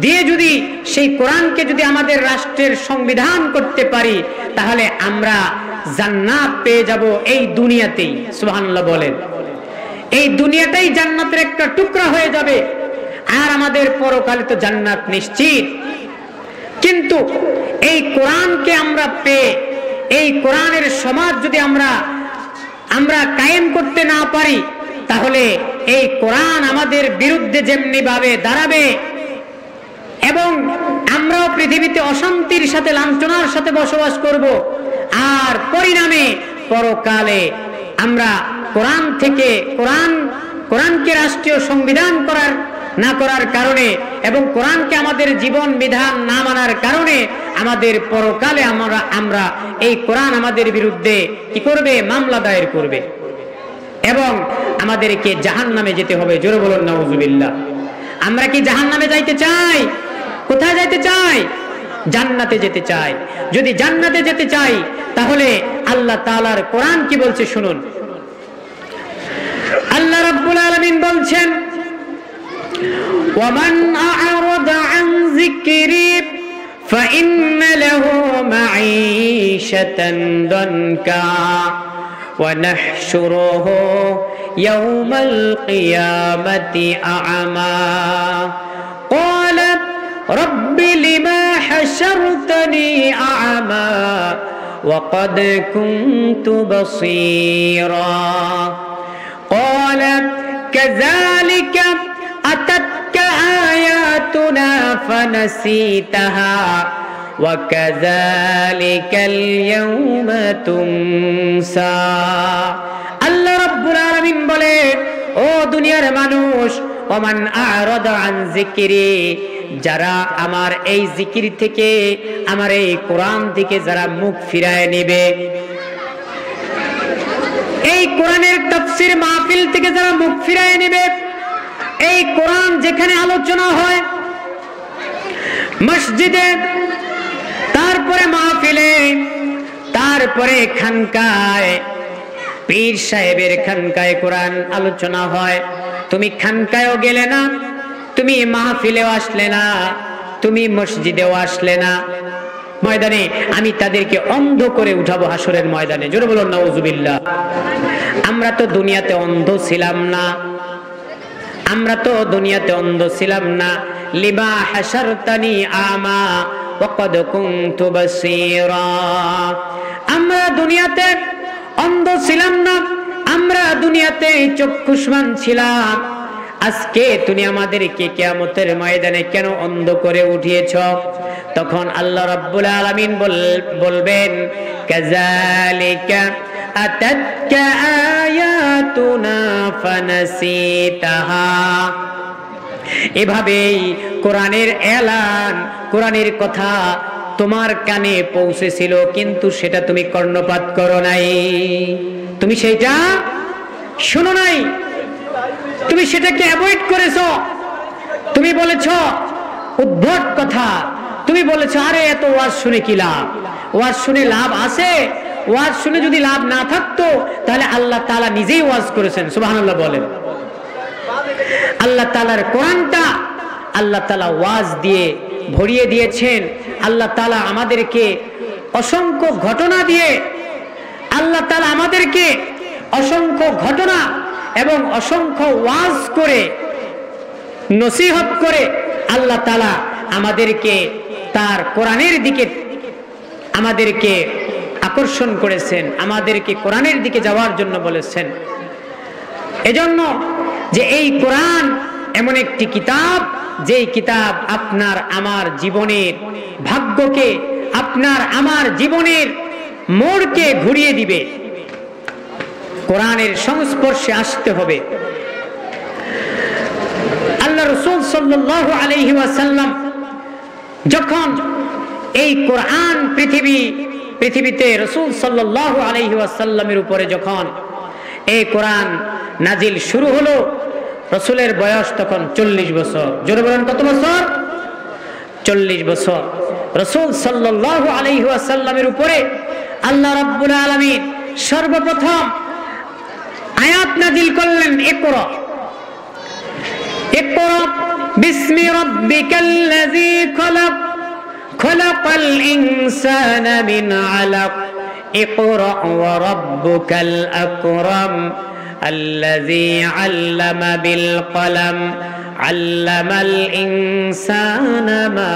দিয়ে যদি, সেই কোরআনকে যদি আমাদের রাষ্ট্রের সংবিধান করতে পারি, তাহলে আমরা জান্নাত পেয়ে যাব এই দুনিয়াতেই। সুবহানাল্লাহ বলেন। এই দুনিয়াটাই জান্নাতের একটা টুকরা হয়ে যাবে, আর আমাদের পরকালে তো জান্নাত নিশ্চিত। কিন্তু এই কোরআনকে আমরা পেয়ে, এই কোরআনের সমাজ যদি আমরা কায়েম করতে না পারি, তাহলে এই কোরআন আমাদের বিরুদ্ধে যেমনি ভাবে দাঁড়াবে এবং আমরাও পৃথিবীতে অশান্তির সাথে, লাঞ্ছনার সাথে বসবাস করব, আর পরিণামে পরকালে আমরা কোরআন থেকে, কোরআনকে রাষ্ট্রীয় সংবিধান না করার কারণে এবং কোরআনকে আমাদের জীবন বিধান না মানার কারণে আমাদের পরকালে আমরা এই কোরআন আমাদের বিরুদ্ধে কি করবে? মামলা দায়ের করবে এবং আমাদেরকে জাহান্নামে যেতে হবে। জোরে বলুন নাউজুবিল্লাহ। আমরা কি জাহান্নামে যাইতে চাই? কোথায় যাইতে চাই? জান্নাতে যেতে চাই। যদি জান্নাতে যেতে চাই, তাহলে আল্লাহ তাআলার কোরআন কি বলছে শুনুন। আল্লাহ রাব্বুল আলামিন বলছেন, ومن أعرض عن ذكري فإن له معيشة ضنكا ونحشره يوم القيامة أعمى قال رب لما حشرتني أعمى وقد كنت بصيرا قال كذلك أتتك آياتنا فنسيتها وكذلك اليوم تنسى আল্লাহ রাব্বুল আলামিন বলে, ও দুনিয়ার মানুষ, ওমান আ'রাদা আন যিকরি, যারা আমার এই জিকির থেকে, আমার এই কোরআন থেকে যারা মুখ ফিরায় নেবে, এই কোরআনের তাফসীর মাহফিল থেকে যারা মুখ ফিরায় নেবে, এই কোরআন যেখানে আলোচনা হয় মসজিদে, তারপরে মাহফিলে, তারপরে খানকায়, পীর সাহেবের খানকায় কোরআন আলোচনা হয়, তুমি খানকায়ও গেলে না, তুমি মাহফিলেও আসলে না, তুমি মসজিদেও আসলে না, ময়দানে আমি তাদেরকে অন্ধ করে উঠাবো হাসরের ময়দানে। জোরে বলুন নাউজুবিল্লাহ। আমরা তো দুনিয়াতে অন্ধ ছিলাম না, আমরা তো দুনিয়াতে অন্ধ ছিলাম না। লিমা হাশারতানি আমা ওয়া ক্বাদ কুনতু বাসীরা, আমরা দুনিয়াতে অন্ধ ছিলাম না, আমরা দুনিয়াতে চক্ষুষ্মান ছিলাম, আজকে তুমি আমাদেরকে কিয়ামতের ময়দানে কেন অন্ধ করে উঠিয়েছ? তখন আল্লাহ রাব্বুল আলামিন বলবেন, কাযালিকা আতাতকা আয়াতুনা ফানাসিতাহা। এভাবেই কোরআনের এলান, কোরআনের কথা তোমার কানে পৌঁছেছিল, কিন্তু সেটা তুমি কর্ণপাত করো নাই, তুমি সেটা শোনো নাই, তুমি সেটাকে অ্যাভয়েড করেছো। তুমি বলেছো উদ্ভট কথা, তুমি বলেছো আরে এত ওয়াজ শুনে কি লাভ, ওয়াজ শুনে লাভ আছে? ওয়াজ শুনে যদি লাভ না থাকতো তাহলে আল্লাহ তাআলা নিজেই ওয়াজ করেছেন, সুবহানাল্লাহ বলেন। আল্লাহ তাআলার কোরআনটা আল্লাহ তাআলা ওয়াজ দিয়ে ভরিয়ে দিয়েছেন। আল্লাহ তাআলা আমাদেরকে অসংখ্য ঘটনা দিয়ে, আল্লাহ তাআলা আমাদেরকে অসংখ্য ঘটনা এবং অসংখ্য ওয়াজ করে, নসিহত করে আল্লাহ তাআলা আমাদেরকে তার কোরআনের দিকে আমাদেরকে আকর্ষণ করেছেন, আমাদেরকে কোরআনের দিকে যাওয়ার জন্য বলেছেন। এজন্য যে এই কোরআন এমন একটি কিতাব, যেই কিতাব আপনার আমার জীবনের ভাগ্যকে, আপনার আমার জীবনের মোড়কে ঘুরিয়ে দিবে। কোরআনের সংস্পর্শে আসতে হবে। আল্লাহ রাসূল সাল্লাল্লাহু আলাইহি ওয়াসাল্লাম যখন এই কোরআন পৃথিবীতে রাসূল সাল্লাল্লাহু আলাইহি ওয়াসাল্লামের উপরে যখন এই কোরআন নাজিল শুরু হলো, রাসূলের বয়স তখন 40 বছর। জোরে বলেন কত বছর? 40 বছর। রাসূল সাল্লাল্লাহু আলাইহি ওয়াসাল্লামের উপরে আল্লাহ রাব্বুল আলামিন সর্বপ্রথম আয়াত নাজিল করলেন, ইকরা ইকরা বিসমি রাব্বিকাল্লাযী খলাক খলাকাল ইনসানা মিন আলাক ইকরা ওয়া রাব্বুকাল আকরাম আল্লাযী আল্লামা বিল কলম আল্লামাল ইনসানা মা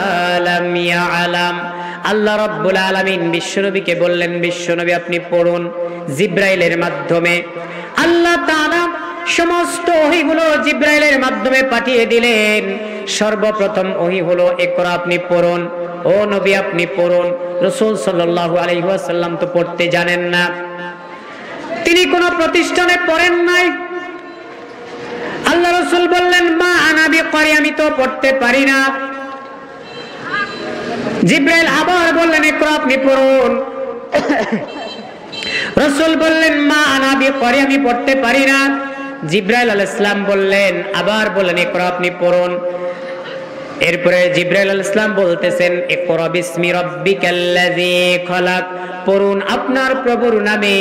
লাম ইয়ালাম। আল্লাহ রাব্বুল আলামিন বিশ্বনবীকে বললেন, বিশ্বনবী আপনি পড়ুন। জিব্রাইলের মাধ্যমে আল্লাহ তাআলা সমস্ত ওহীগুলো জিব্রাইলের মাধ্যমে পাঠিয়ে দিলেন। সর্বপ্রথম ওহী হলো ইকরা, আপনি পড়ুন, ও নবী আপনি পড়ুন। রাসূল সাল্লাল্লাহু আলাইহি ওয়াসাল্লাম তো পড়তে জানেন না, তিনি কোন প্রতিষ্ঠানে পড়েন নাই। আল্লাহ রাসূল বললেন, মা আনা বিকারি, আমি তো পড়তে পারি না। জিব্রাইল আবার বললেন, ইকরা আপনি পড়ুন। রাসূল বললেন, মা আনা বিকারি, আমি পড়তে পারি না। জিব্রাইল আলাইহিস সালাম বললেন, আবার বললেন, ইকরা আপনি পড়ুন। এরপরে জিব্রাইল আলাইহিস সালাম বলতেছেন, ইকরা বিসমি রাব্বিকাল্লাযী খলাক, পড়ুন আপনার প্রভুর নামে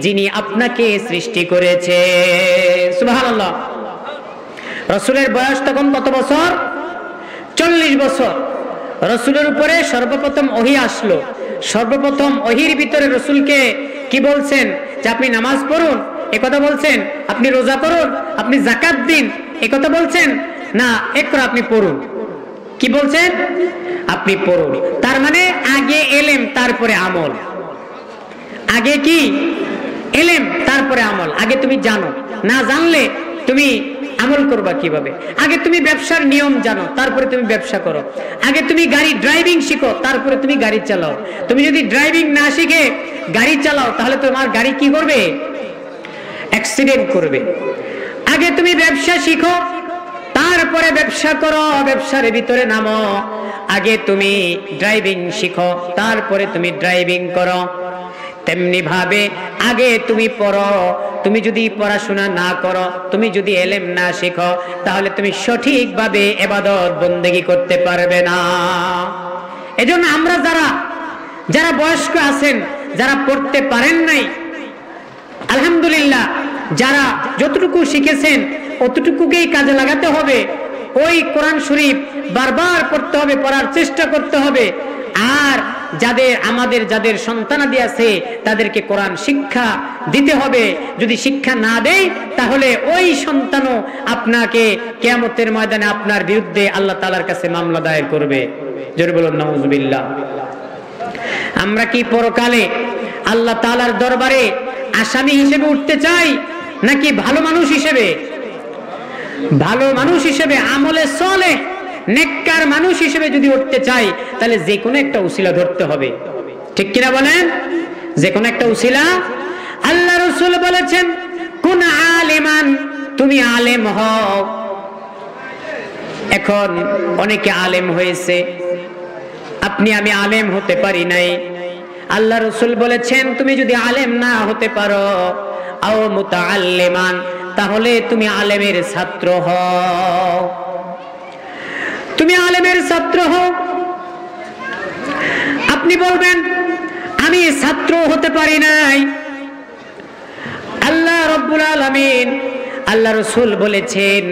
যিনি আপনাকে সৃষ্টি করেছে। সুবহানাল্লাহ। রাসূলের বয়স তখন কত বছর? 40 বছর। রাসূলের উপরে সর্বপ্রথম ওহী আসলো। সর্বপ্রথম ওহীর ভিতরে রাসূলকে কি বলছেন? যে আপনি নামাজ পড়ুন, এই কথা বলছেন? আপনি রোজা করুন, আপনি যাকাত দিন, এই কথা বলছেন না? ইকরা আপনি পড়ুন। কি বলছেন? আপনি পড়ুন। তার মানে আগে এলেম তারপরে আমল। আগে কি? এলেম তারপরে আমল। আগে তুমি জানো, না জানলে তুমি আমল করবা কিভাবে? আগে তুমি ব্যবসার নিয়ম জানো, তারপরে তুমি ব্যবসা করো। আগে তুমি গাড়ি ড্রাইভিং শিখো, তারপরে তুমি গাড়ি চালাও। তুমি যদি ড্রাইভিং না শিখে গাড়ি চালাও তাহলে তোমার গাড়ি কি করবে? অ্যাক্সিডেন্ট করবে। আগে তুমি ব্যবসা শিখো, তারপরে ব্যবসা করো, ব্যবসার ভিতরে নামো। আগে তুমি ড্রাইভিং শিখো, তারপরে তুমি ড্রাইভিং করো। তেমনি ভাবে আগে তুমি পড়ো। তুমি যদি পড়াশোনা না করো, তুমি যদি এলেম না শিখো, তাহলে তুমি সঠিকভাবে ইবাদত বন্দেগী করতে পারবে না। এজন্য আমরা যারা বয়স্ক আছেন, যারা পড়তে পারেন নাই, আলহামদুলিল্লাহ, যারা যতটুকু শিখেছেন অতটুকুকেই কাজে লাগাতে হবে। ওই কোরআন শরীফ বারবার পড়তে হবে, পড়ার চেষ্টা করতে হবে। আর যাদের সন্তানাদি আছে তাদেরকে কোরআন শিক্ষা দিতে হবে। যদি শিক্ষা না দেয় তাহলে ওই সন্তানও আপনাকে কিয়ামতের ময়দানে আপনার বিরুদ্ধে আল্লাহ তাআলার কাছে মামলা দায়ের করবে। জোরে বলুন নাউজুবিল্লাহ। আমরা কি পরকালে আল্লাহ তাআলার দরবারে আসামি হিসেবে উঠতে চাই নাকি ভালো মানুষ হিসেবে? ভালো মানুষ হিসেবে, আমলে সালেহ নেককার মানুষ হিসেবে যদি উঠতে চাই, তাহলে যে কোনো একটা উসিলা ধরতে হবে। ঠিক কিনা বলেন? যে কোনো একটা উসিলা। আল্লাহ রাসূল বলেছেন, কুন আলিমান, তুমি আলেম হও। এখন অনেকে আলেম হয়েছে, আপনি আমি আলেম হতে পারি নাই। আল্লাহ রাসূল বলেছেন, তুমি যদি আলেম না হতে পারো, আও মুতাআল্লিমান, তাহলে তুমি আলেমের ছাত্র হও। তুমি আলেমের ছাত্র হও। আপনি বলবেন, আমি ছাত্র হতে পারি নাই। আল্লাহ রাব্বুল আলামিন, আল্লাহ রাসূল বলেছেন,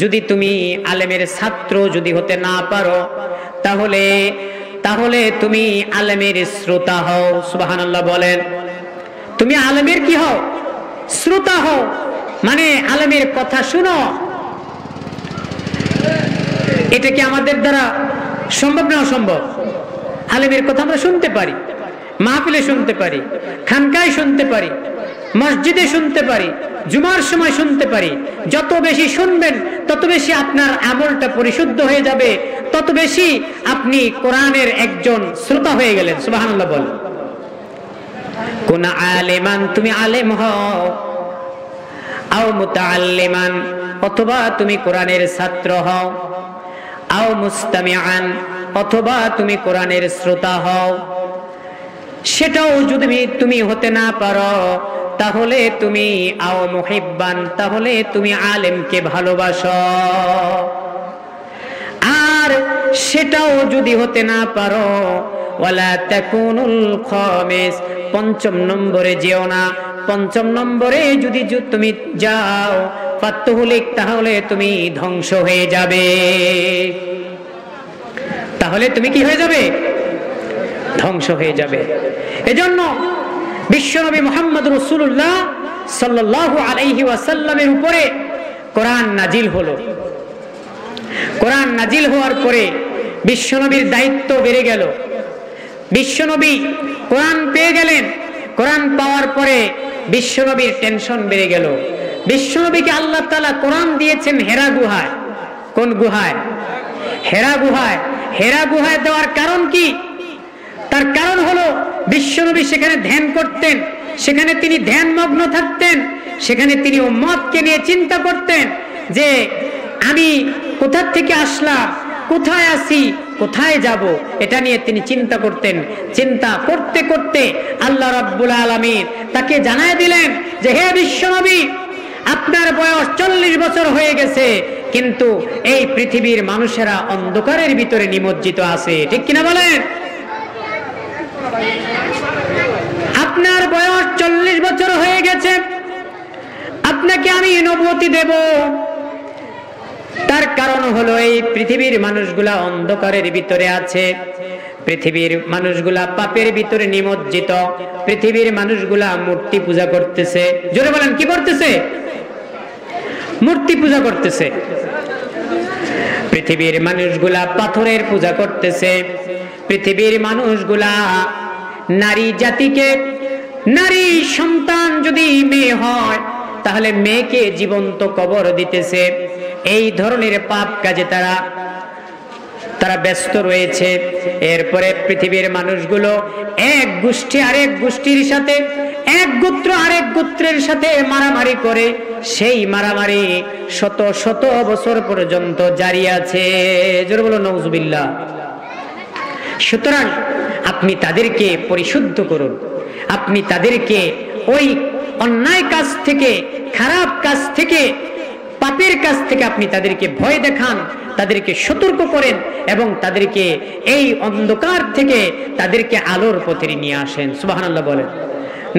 যদি তুমি আলেমের ছাত্র যদি হতে না পারো, তাহলে তুমি আলেমের শ্রোতা হও। সুবহানাল্লাহ বলেন। তুমি আলেমের কি হও? শ্রোতা হও, মানে আলেমের কথা শুনো। এটা কি আমাদের দ্বারা সম্ভব না অসম্ভব? আলেমের কথা আমরা শুনতে পারি, মাহফিলে শুনতে পারি, খানকায় শুনতে পারি, মসজিদে শুনতে পারি, জুমার সময় শুনতে পারি। যত বেশি শুনবেন তত বেশি আপনার আমলটা পরিশুদ্ধ হয়ে যাবে, তত বেশি আপনি কোরআনের একজন শ্রোতা হয়ে গেলেন। সুবহানাল্লাহ বলেন। কোন আলেমান, তুমি আলেম হও। আও মুতাআল্লিমান, অথবা তুমি কোরআনের ছাত্র হও। আও মুস্তামিআন, অথবা তুমি কোরআনের শ্রোতা হও। সেটাও যদি তুমি হতে না পারো, তাহলে তুমি আও মুহিব্বান, তাহলে তুমি আলেমকে ভালোবাসো। আর সেটাও যদি হতে না পারো, ওয়ালা তাকুনুল খামিস, পঞ্চম নম্বরে যেও না। পঞ্চম নম্বরে যদি তুমি যাও, ফাতুহলিক, তাহলে তুমি ধ্বংস হয়ে যাবে। তাহলে তুমি কি হয়ে যাবে? ধ্বংস হয়ে যাবে। এজন্য বিশ্বনবী মুহাম্মদ রাসূলুল্লাহ সাল্লাল্লাহু আলাইহি ওয়াসাল্লামের উপরে কোরআন নাজিল হলো। কোরআন নাজিল হওয়ার পরে বিশ্বনবীর দায়িত্ব বেড়ে গেল। বিশ্বনবী কোরআন পেয়ে গেলেন। কোরআন পাওয়ার পরে বিশ্বনবীর টেনশন বেড়ে গেল। বিশ্বনবীকে আল্লাহ তাআলা কোরআন দিয়েছেন হেরা গুহায়। কোন গুহায়? হেরা গুহায়। হেরা গুহায় দেওয়ার কারণ কি? তার কারণ হলো বিশ্বনবী সেখানে ধ্যান করতেন, সেখানে তিনি ধ্যানমগ্ন থাকতেন, সেখানে তিনি উম্মতকে নিয়ে চিন্তা করতেন যে আমি কোথা থেকে আসলাম, কোথায় আছি, কোথায় যাব, এটা নিয়ে তিনি চিন্তা করতেন। চিন্তা করতে করতে আল্লাহ রাব্বুল আলামিন তাকে জানায় দিলেন যে, হে বিশ্বনবী, আপনার বয়স 40 বছর হয়ে গেছে, কিন্তু এই পৃথিবীর মানুষেরা অন্ধকারের ভিতরে নিমজ্জিত আছে। ঠিক কিনা বলেন? আপনার বয়স 40 বছর হয়ে গেছে, আপনাকে আমি নবুয়তি দেব। তার কারণ হলো এই পৃথিবীর মানুষগুলা অন্ধকারের ভিতরে আছে, পৃথিবীর মানুষগুলা পাপের ভিতরে নিমজ্জিত, পৃথিবীর মানুষগুলা মূর্তি পূজা করতেছে। জোরে বলেন, কি করতেছে? মূর্তি পূজা করতেছে। পৃথিবীর মানুষগুলা পাথরের পূজা করতেছে। পৃথিবীর মানুষগুলা নারী জাতিকে, নারী সন্তান যদি মেয়ে হয় তাহলে মেয়েকে জীবন্ত কবর দিতেছে। এই ধরনের পাপ কাজে তারা ব্যস্ত রয়েছে। এরপরে পৃথিবীর মানুষগুলো এক গোষ্ঠী আরেক গোষ্ঠীর সাথে, এক গোত্র আরেক গোত্রের সাথে মারামারি করে। সেই মারামারি শত শত বছর পর্যন্ত জারি আছে। জোরে বলো নাউজুবিল্লাহ। সুতরাং আপনি তাদেরকে পরিশুদ্ধ করুন, আপনি তাদেরকে ওই অন্যায় কাজ থেকে, খারাপ কাজ থেকে, পাপের কাজ থেকে আপনি তাদেরকে ভয় দেখান, তাদেরকে সতর্ক করেন এবং তাদেরকে এই অন্ধকার থেকে তাদেরকে আলোর পথে নিয়ে আসেন। সুবহানাল্লাহ বলেন।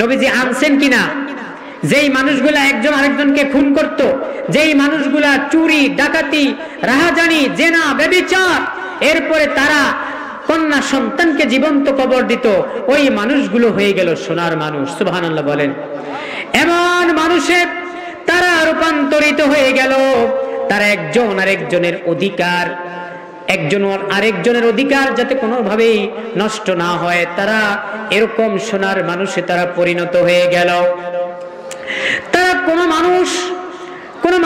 নবীজি আনছেন কিনা? যেই মানুষগুলা একজন আরেকজনকে খুন করত, যেই মানুষগুলা চুরি, ডাকাতি, রাহাজানি, জেনা, ব্যভিচার, এরপরে তারা কন্যা সন্তানকে জীবন্ত কবর দিত, ওই মানুষগুলো হয়ে গেল সোনার মানুষ। সুবহানাল্লাহ বলেন। এমন মানুষের তারা রূপান্তরিত হয়ে গেল। তারা একজন আরেকজনের অধিকার, একজন আরেকজনের অধিকার যাতে কোনোভাবেই নষ্ট না হয়, তারা এরকম সোনার মানুষে তারা পরিণত হয়ে গেল। তারা কোনো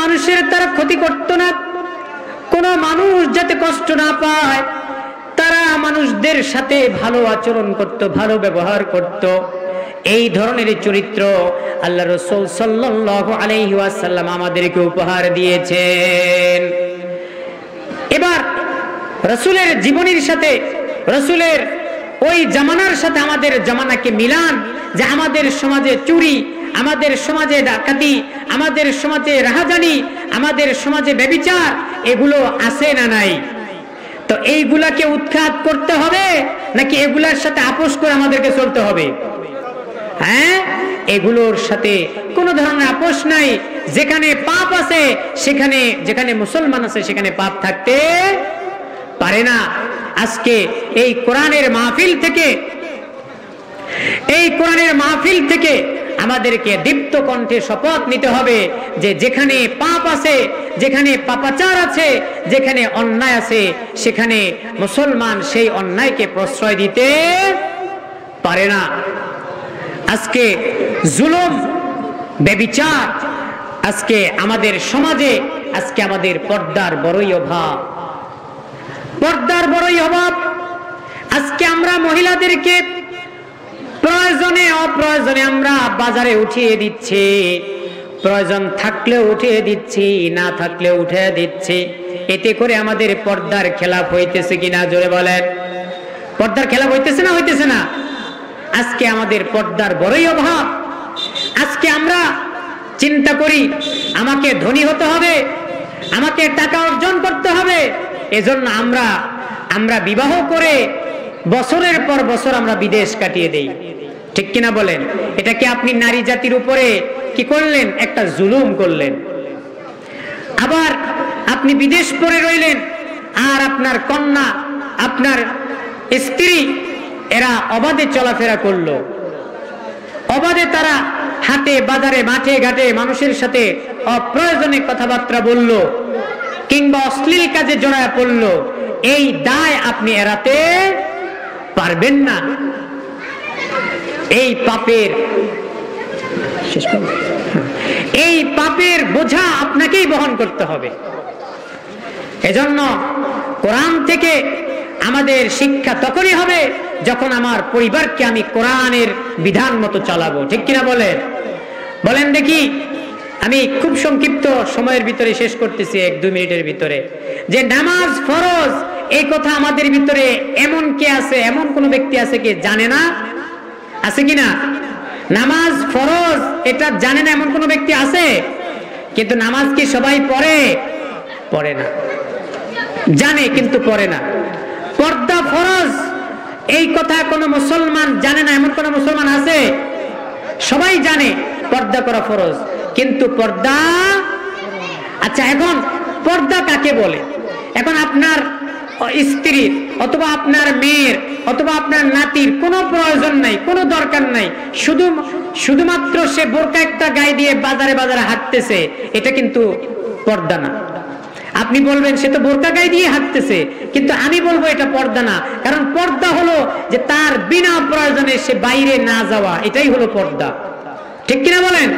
মানুষ মানুষের তারা ক্ষতি করত না, কোন মানুষ যাতে কষ্ট না পায় তারা মানুষদের সাথে ভালো আচরণ করত, ভালো ব্যবহার করত। এই ধরনের চরিত্র আল্লাহ রাসূল সাল্লাল্লাহু আলাইহি ওয়াসাল্লাম আমাদেরকে উপহার দিয়েছেন। এবার রাসূলের জীবনীর সাথে, রাসূলের ওই জামানার সাথে আমাদের জামানাকে মিলান, যে আমাদের সমাজে চুরি, আমাদের সমাজে ডাকাতি, আমাদের সমাজে রাহাজানি, আমাদের সমাজে ব্যভিচার, এগুলো আছে না নাই? তো এইগুলাকে উৎখাত করতে হবে নাকি এগুলার সাথে আপোষ করে আমাদেরকে চলতে হবে? হ্যাঁ, এগুলোর সাথে কোন ধরনের আপোষ নাই। যেখানে পাপ আছে সেখানে, যেখানে মুসলমান আছে সেখানে পাপ থাকতে পারে না। আজকে এই কোরআনের মাহফিল থেকে, এই কোরআনের মাহফিল থেকে আমাদেরকে দীপ্ত কণ্ঠে শপথ নিতে হবে যে যেখানে পাপ আছে, যেখানে পাপাচার আছে, যেখানে অন্যায় আছে, সেখানে মুসলমান সেই অন্যায়কে প্রশ্রয় দিতে পারে না। আজকে জুলুম, ব্যভিচার, আজকে আমাদের সমাজে, আজকে আমাদের পর্দার বড়ই অভাব, পর্দার বড়ই অভাব। আজকে আমরা মহিলাদেরকে প্রয়োজনে অপ্রয়োজনে আমরা বাজারে উঠিয়ে দিচ্ছি, প্রয়োজন থাকলেও উঠিয়ে দিচ্ছি, না থাকলেও উঠিয়ে দিচ্ছি। এতে করে আমাদের পর্দার খেলাপ হইতেছে কিনা জোরে বলেন? পর্দার খেলাপ হইতেছে না হইতেছে না? আজকে আমাদের পর্দার বড়ই অভাব। আজকে আমরা চিন্তা করি আমাকে ধনী হতে হবে, আমাকে টাকা অর্জন করতে হবে, এজন্য আমরা বিবাহ করে বছরের পর বছর আমরা বিদেশ কাটিয়ে দেই। ঠিক কিনা বলেন? এটা কি আপনি নারী জাতির উপরে কি করলেন? একটা জুলুম করলেন। আবার আপনি বিদেশ পড়ে রইলেন, আর আপনার কন্যা, আপনার স্ত্রী, এরা অবাধে চলাফেরা করলো, অবাধে তারা হাটে বাজারে মাঠে ঘাটে মানুষের সাথে অপ্রয়োজনে কথাবার্তা বলল, কিংবা অশ্লীল কাজে জড়ায় পড়ল। এই দায় আপনি এড়াতে পারবেন না। এই পাপের বোঝা আপনাকেই বহন করতে হবে। এজন্য কোরআন থেকে আমাদের শিক্ষা তখনই হবে যখন আমার পরিবারকে আমি কোরআনের বিধান মতো চালাবো। ঠিক কিনা বলেন? বলেন দেখি। আমি খুব সংক্ষিপ্ত সময়ের ভিতরে শেষ করতেছি, 1-2 মিনিটের ভিতরে, যে নামাজ ফরজ এই কথা আমাদের ভিতরে এমন কে আছে, এমন কোন ব্যক্তি আছে কি জানে না? আছে কিনা? নামাজ ফরজ এটা জানে না এমন কোন ব্যক্তি আছে? কিন্তু নামাজ কি সবাই পড়ে? পড়ে না। জানে কিন্তু পড়ে না। পর্দা ফরজ এই কথা কোন মুসলমান জানে না এমন কোন মুসলমান আছে? সবাই জানে পর্দা করা ফরজ, কিন্তু পর্দা, আচ্ছা এখন পর্দা কাকে বলে? এখন আপনার স্ত্রীর অথবা আপনার মেয়ের অথবা আপনার নাতির কোনো প্রয়োজন নাই, কোনো দরকার নাই, শুধুমাত্র সে বোরকা একটা গায়ে দিয়ে বাজারে বাজারে হাঁটতেছে, এটা কিন্তু পর্দা না। আপনি বলবেন সে তো বোরকা গায়ে দিয়ে হাঁটতেছে, কিন্তু আমি বলবো এটা পর্দা না। কারণ পর্দা হলো যে তার বিনা প্রয়োজনে সে বাইরে না যাওয়া, এটাই হলো পর্দা। ঠিক কিনা বলেন?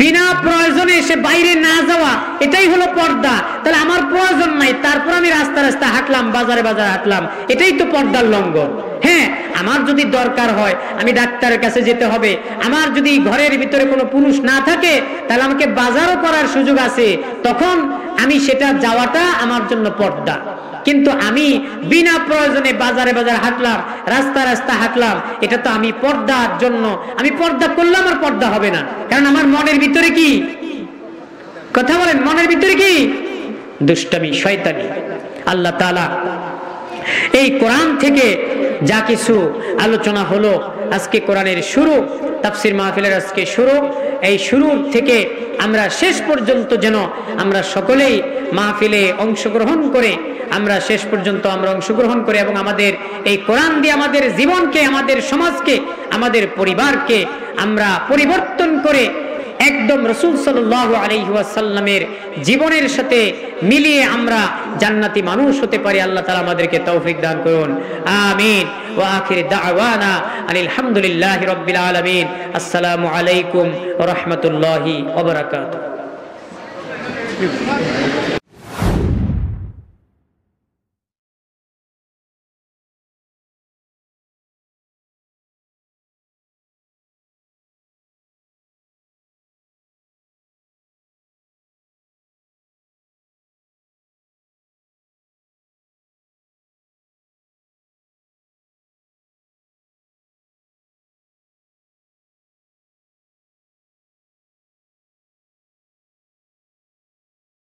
বিনা প্রয়োজনে সে বাইরে না যাওয়া, এটাই হলো পর্দা। তাহলে আমার প্রয়োজন নাই, তারপর আমি রাস্তা রাস্তা হাঁটলাম, বাজারে বাজারে হাঁটলাম, এটাই তো পর্দার লঙ্ঘন। হ্যাঁ, আমার যদি দরকার হয় আমি ডাক্তারের কাছে যেতে হবে, আমার যদি ঘরের ভিতরে কোনো পুরুষ না থাকে তাহলে আমাকে বাজারও করার সুযোগ আছে, তখন আমি সেটা যাওয়াটা আমার জন্য পর্দা। কিন্তু আমি বিনা প্রয়োজনে বাজারে বাজারে হাঁটলাম, রাস্তা রাস্তা হাঁটলাম, এটা তো আমি পর্দার জন্য, আমি পর্দা করলাম আর পর্দা হবে না। কারণ আমার মনের ভিতরে কি, কথা বলেন, মনের ভিতরে কি দুষ্টামি, শয়তানি। আল্লাহ তাআলা এই কোরআন থেকে যা কিছু আলোচনা হলো, আজকে কোরআনের শুরু, তাফসীর মাহফিলের আজকে শুরু, এই শুরুর থেকে আমরা শেষ পর্যন্ত যেন আমরা সকলেই মাহফিলে অংশগ্রহণ করে, আমরা শেষ পর্যন্ত আমরা অংশগ্রহণ করে এবং আমাদের এই কোরআন দিয়ে আমাদের জীবনকে, আমাদের সমাজকে, আমাদের পরিবারকে আমরা পরিবর্তন করে একদম রাসূল সাল্লাল্লাহু আলাইহি ওয়াসাল্লামের জীবনের সাথে মিলিয়ে আমরা জান্নাতি মানুষ হতে পারি। আল্লাহ তাআলা আমাদেরকে তৌফিক দান করুন। আমিন। ওয়া আখির দাওয়ানা আনিল হামদুলিল্লাহি রাব্বিল আলামিন। আসসালামু আলাইকুম ওয়া রাহমাতুল্লাহি ওয়া বারাকাতুহু।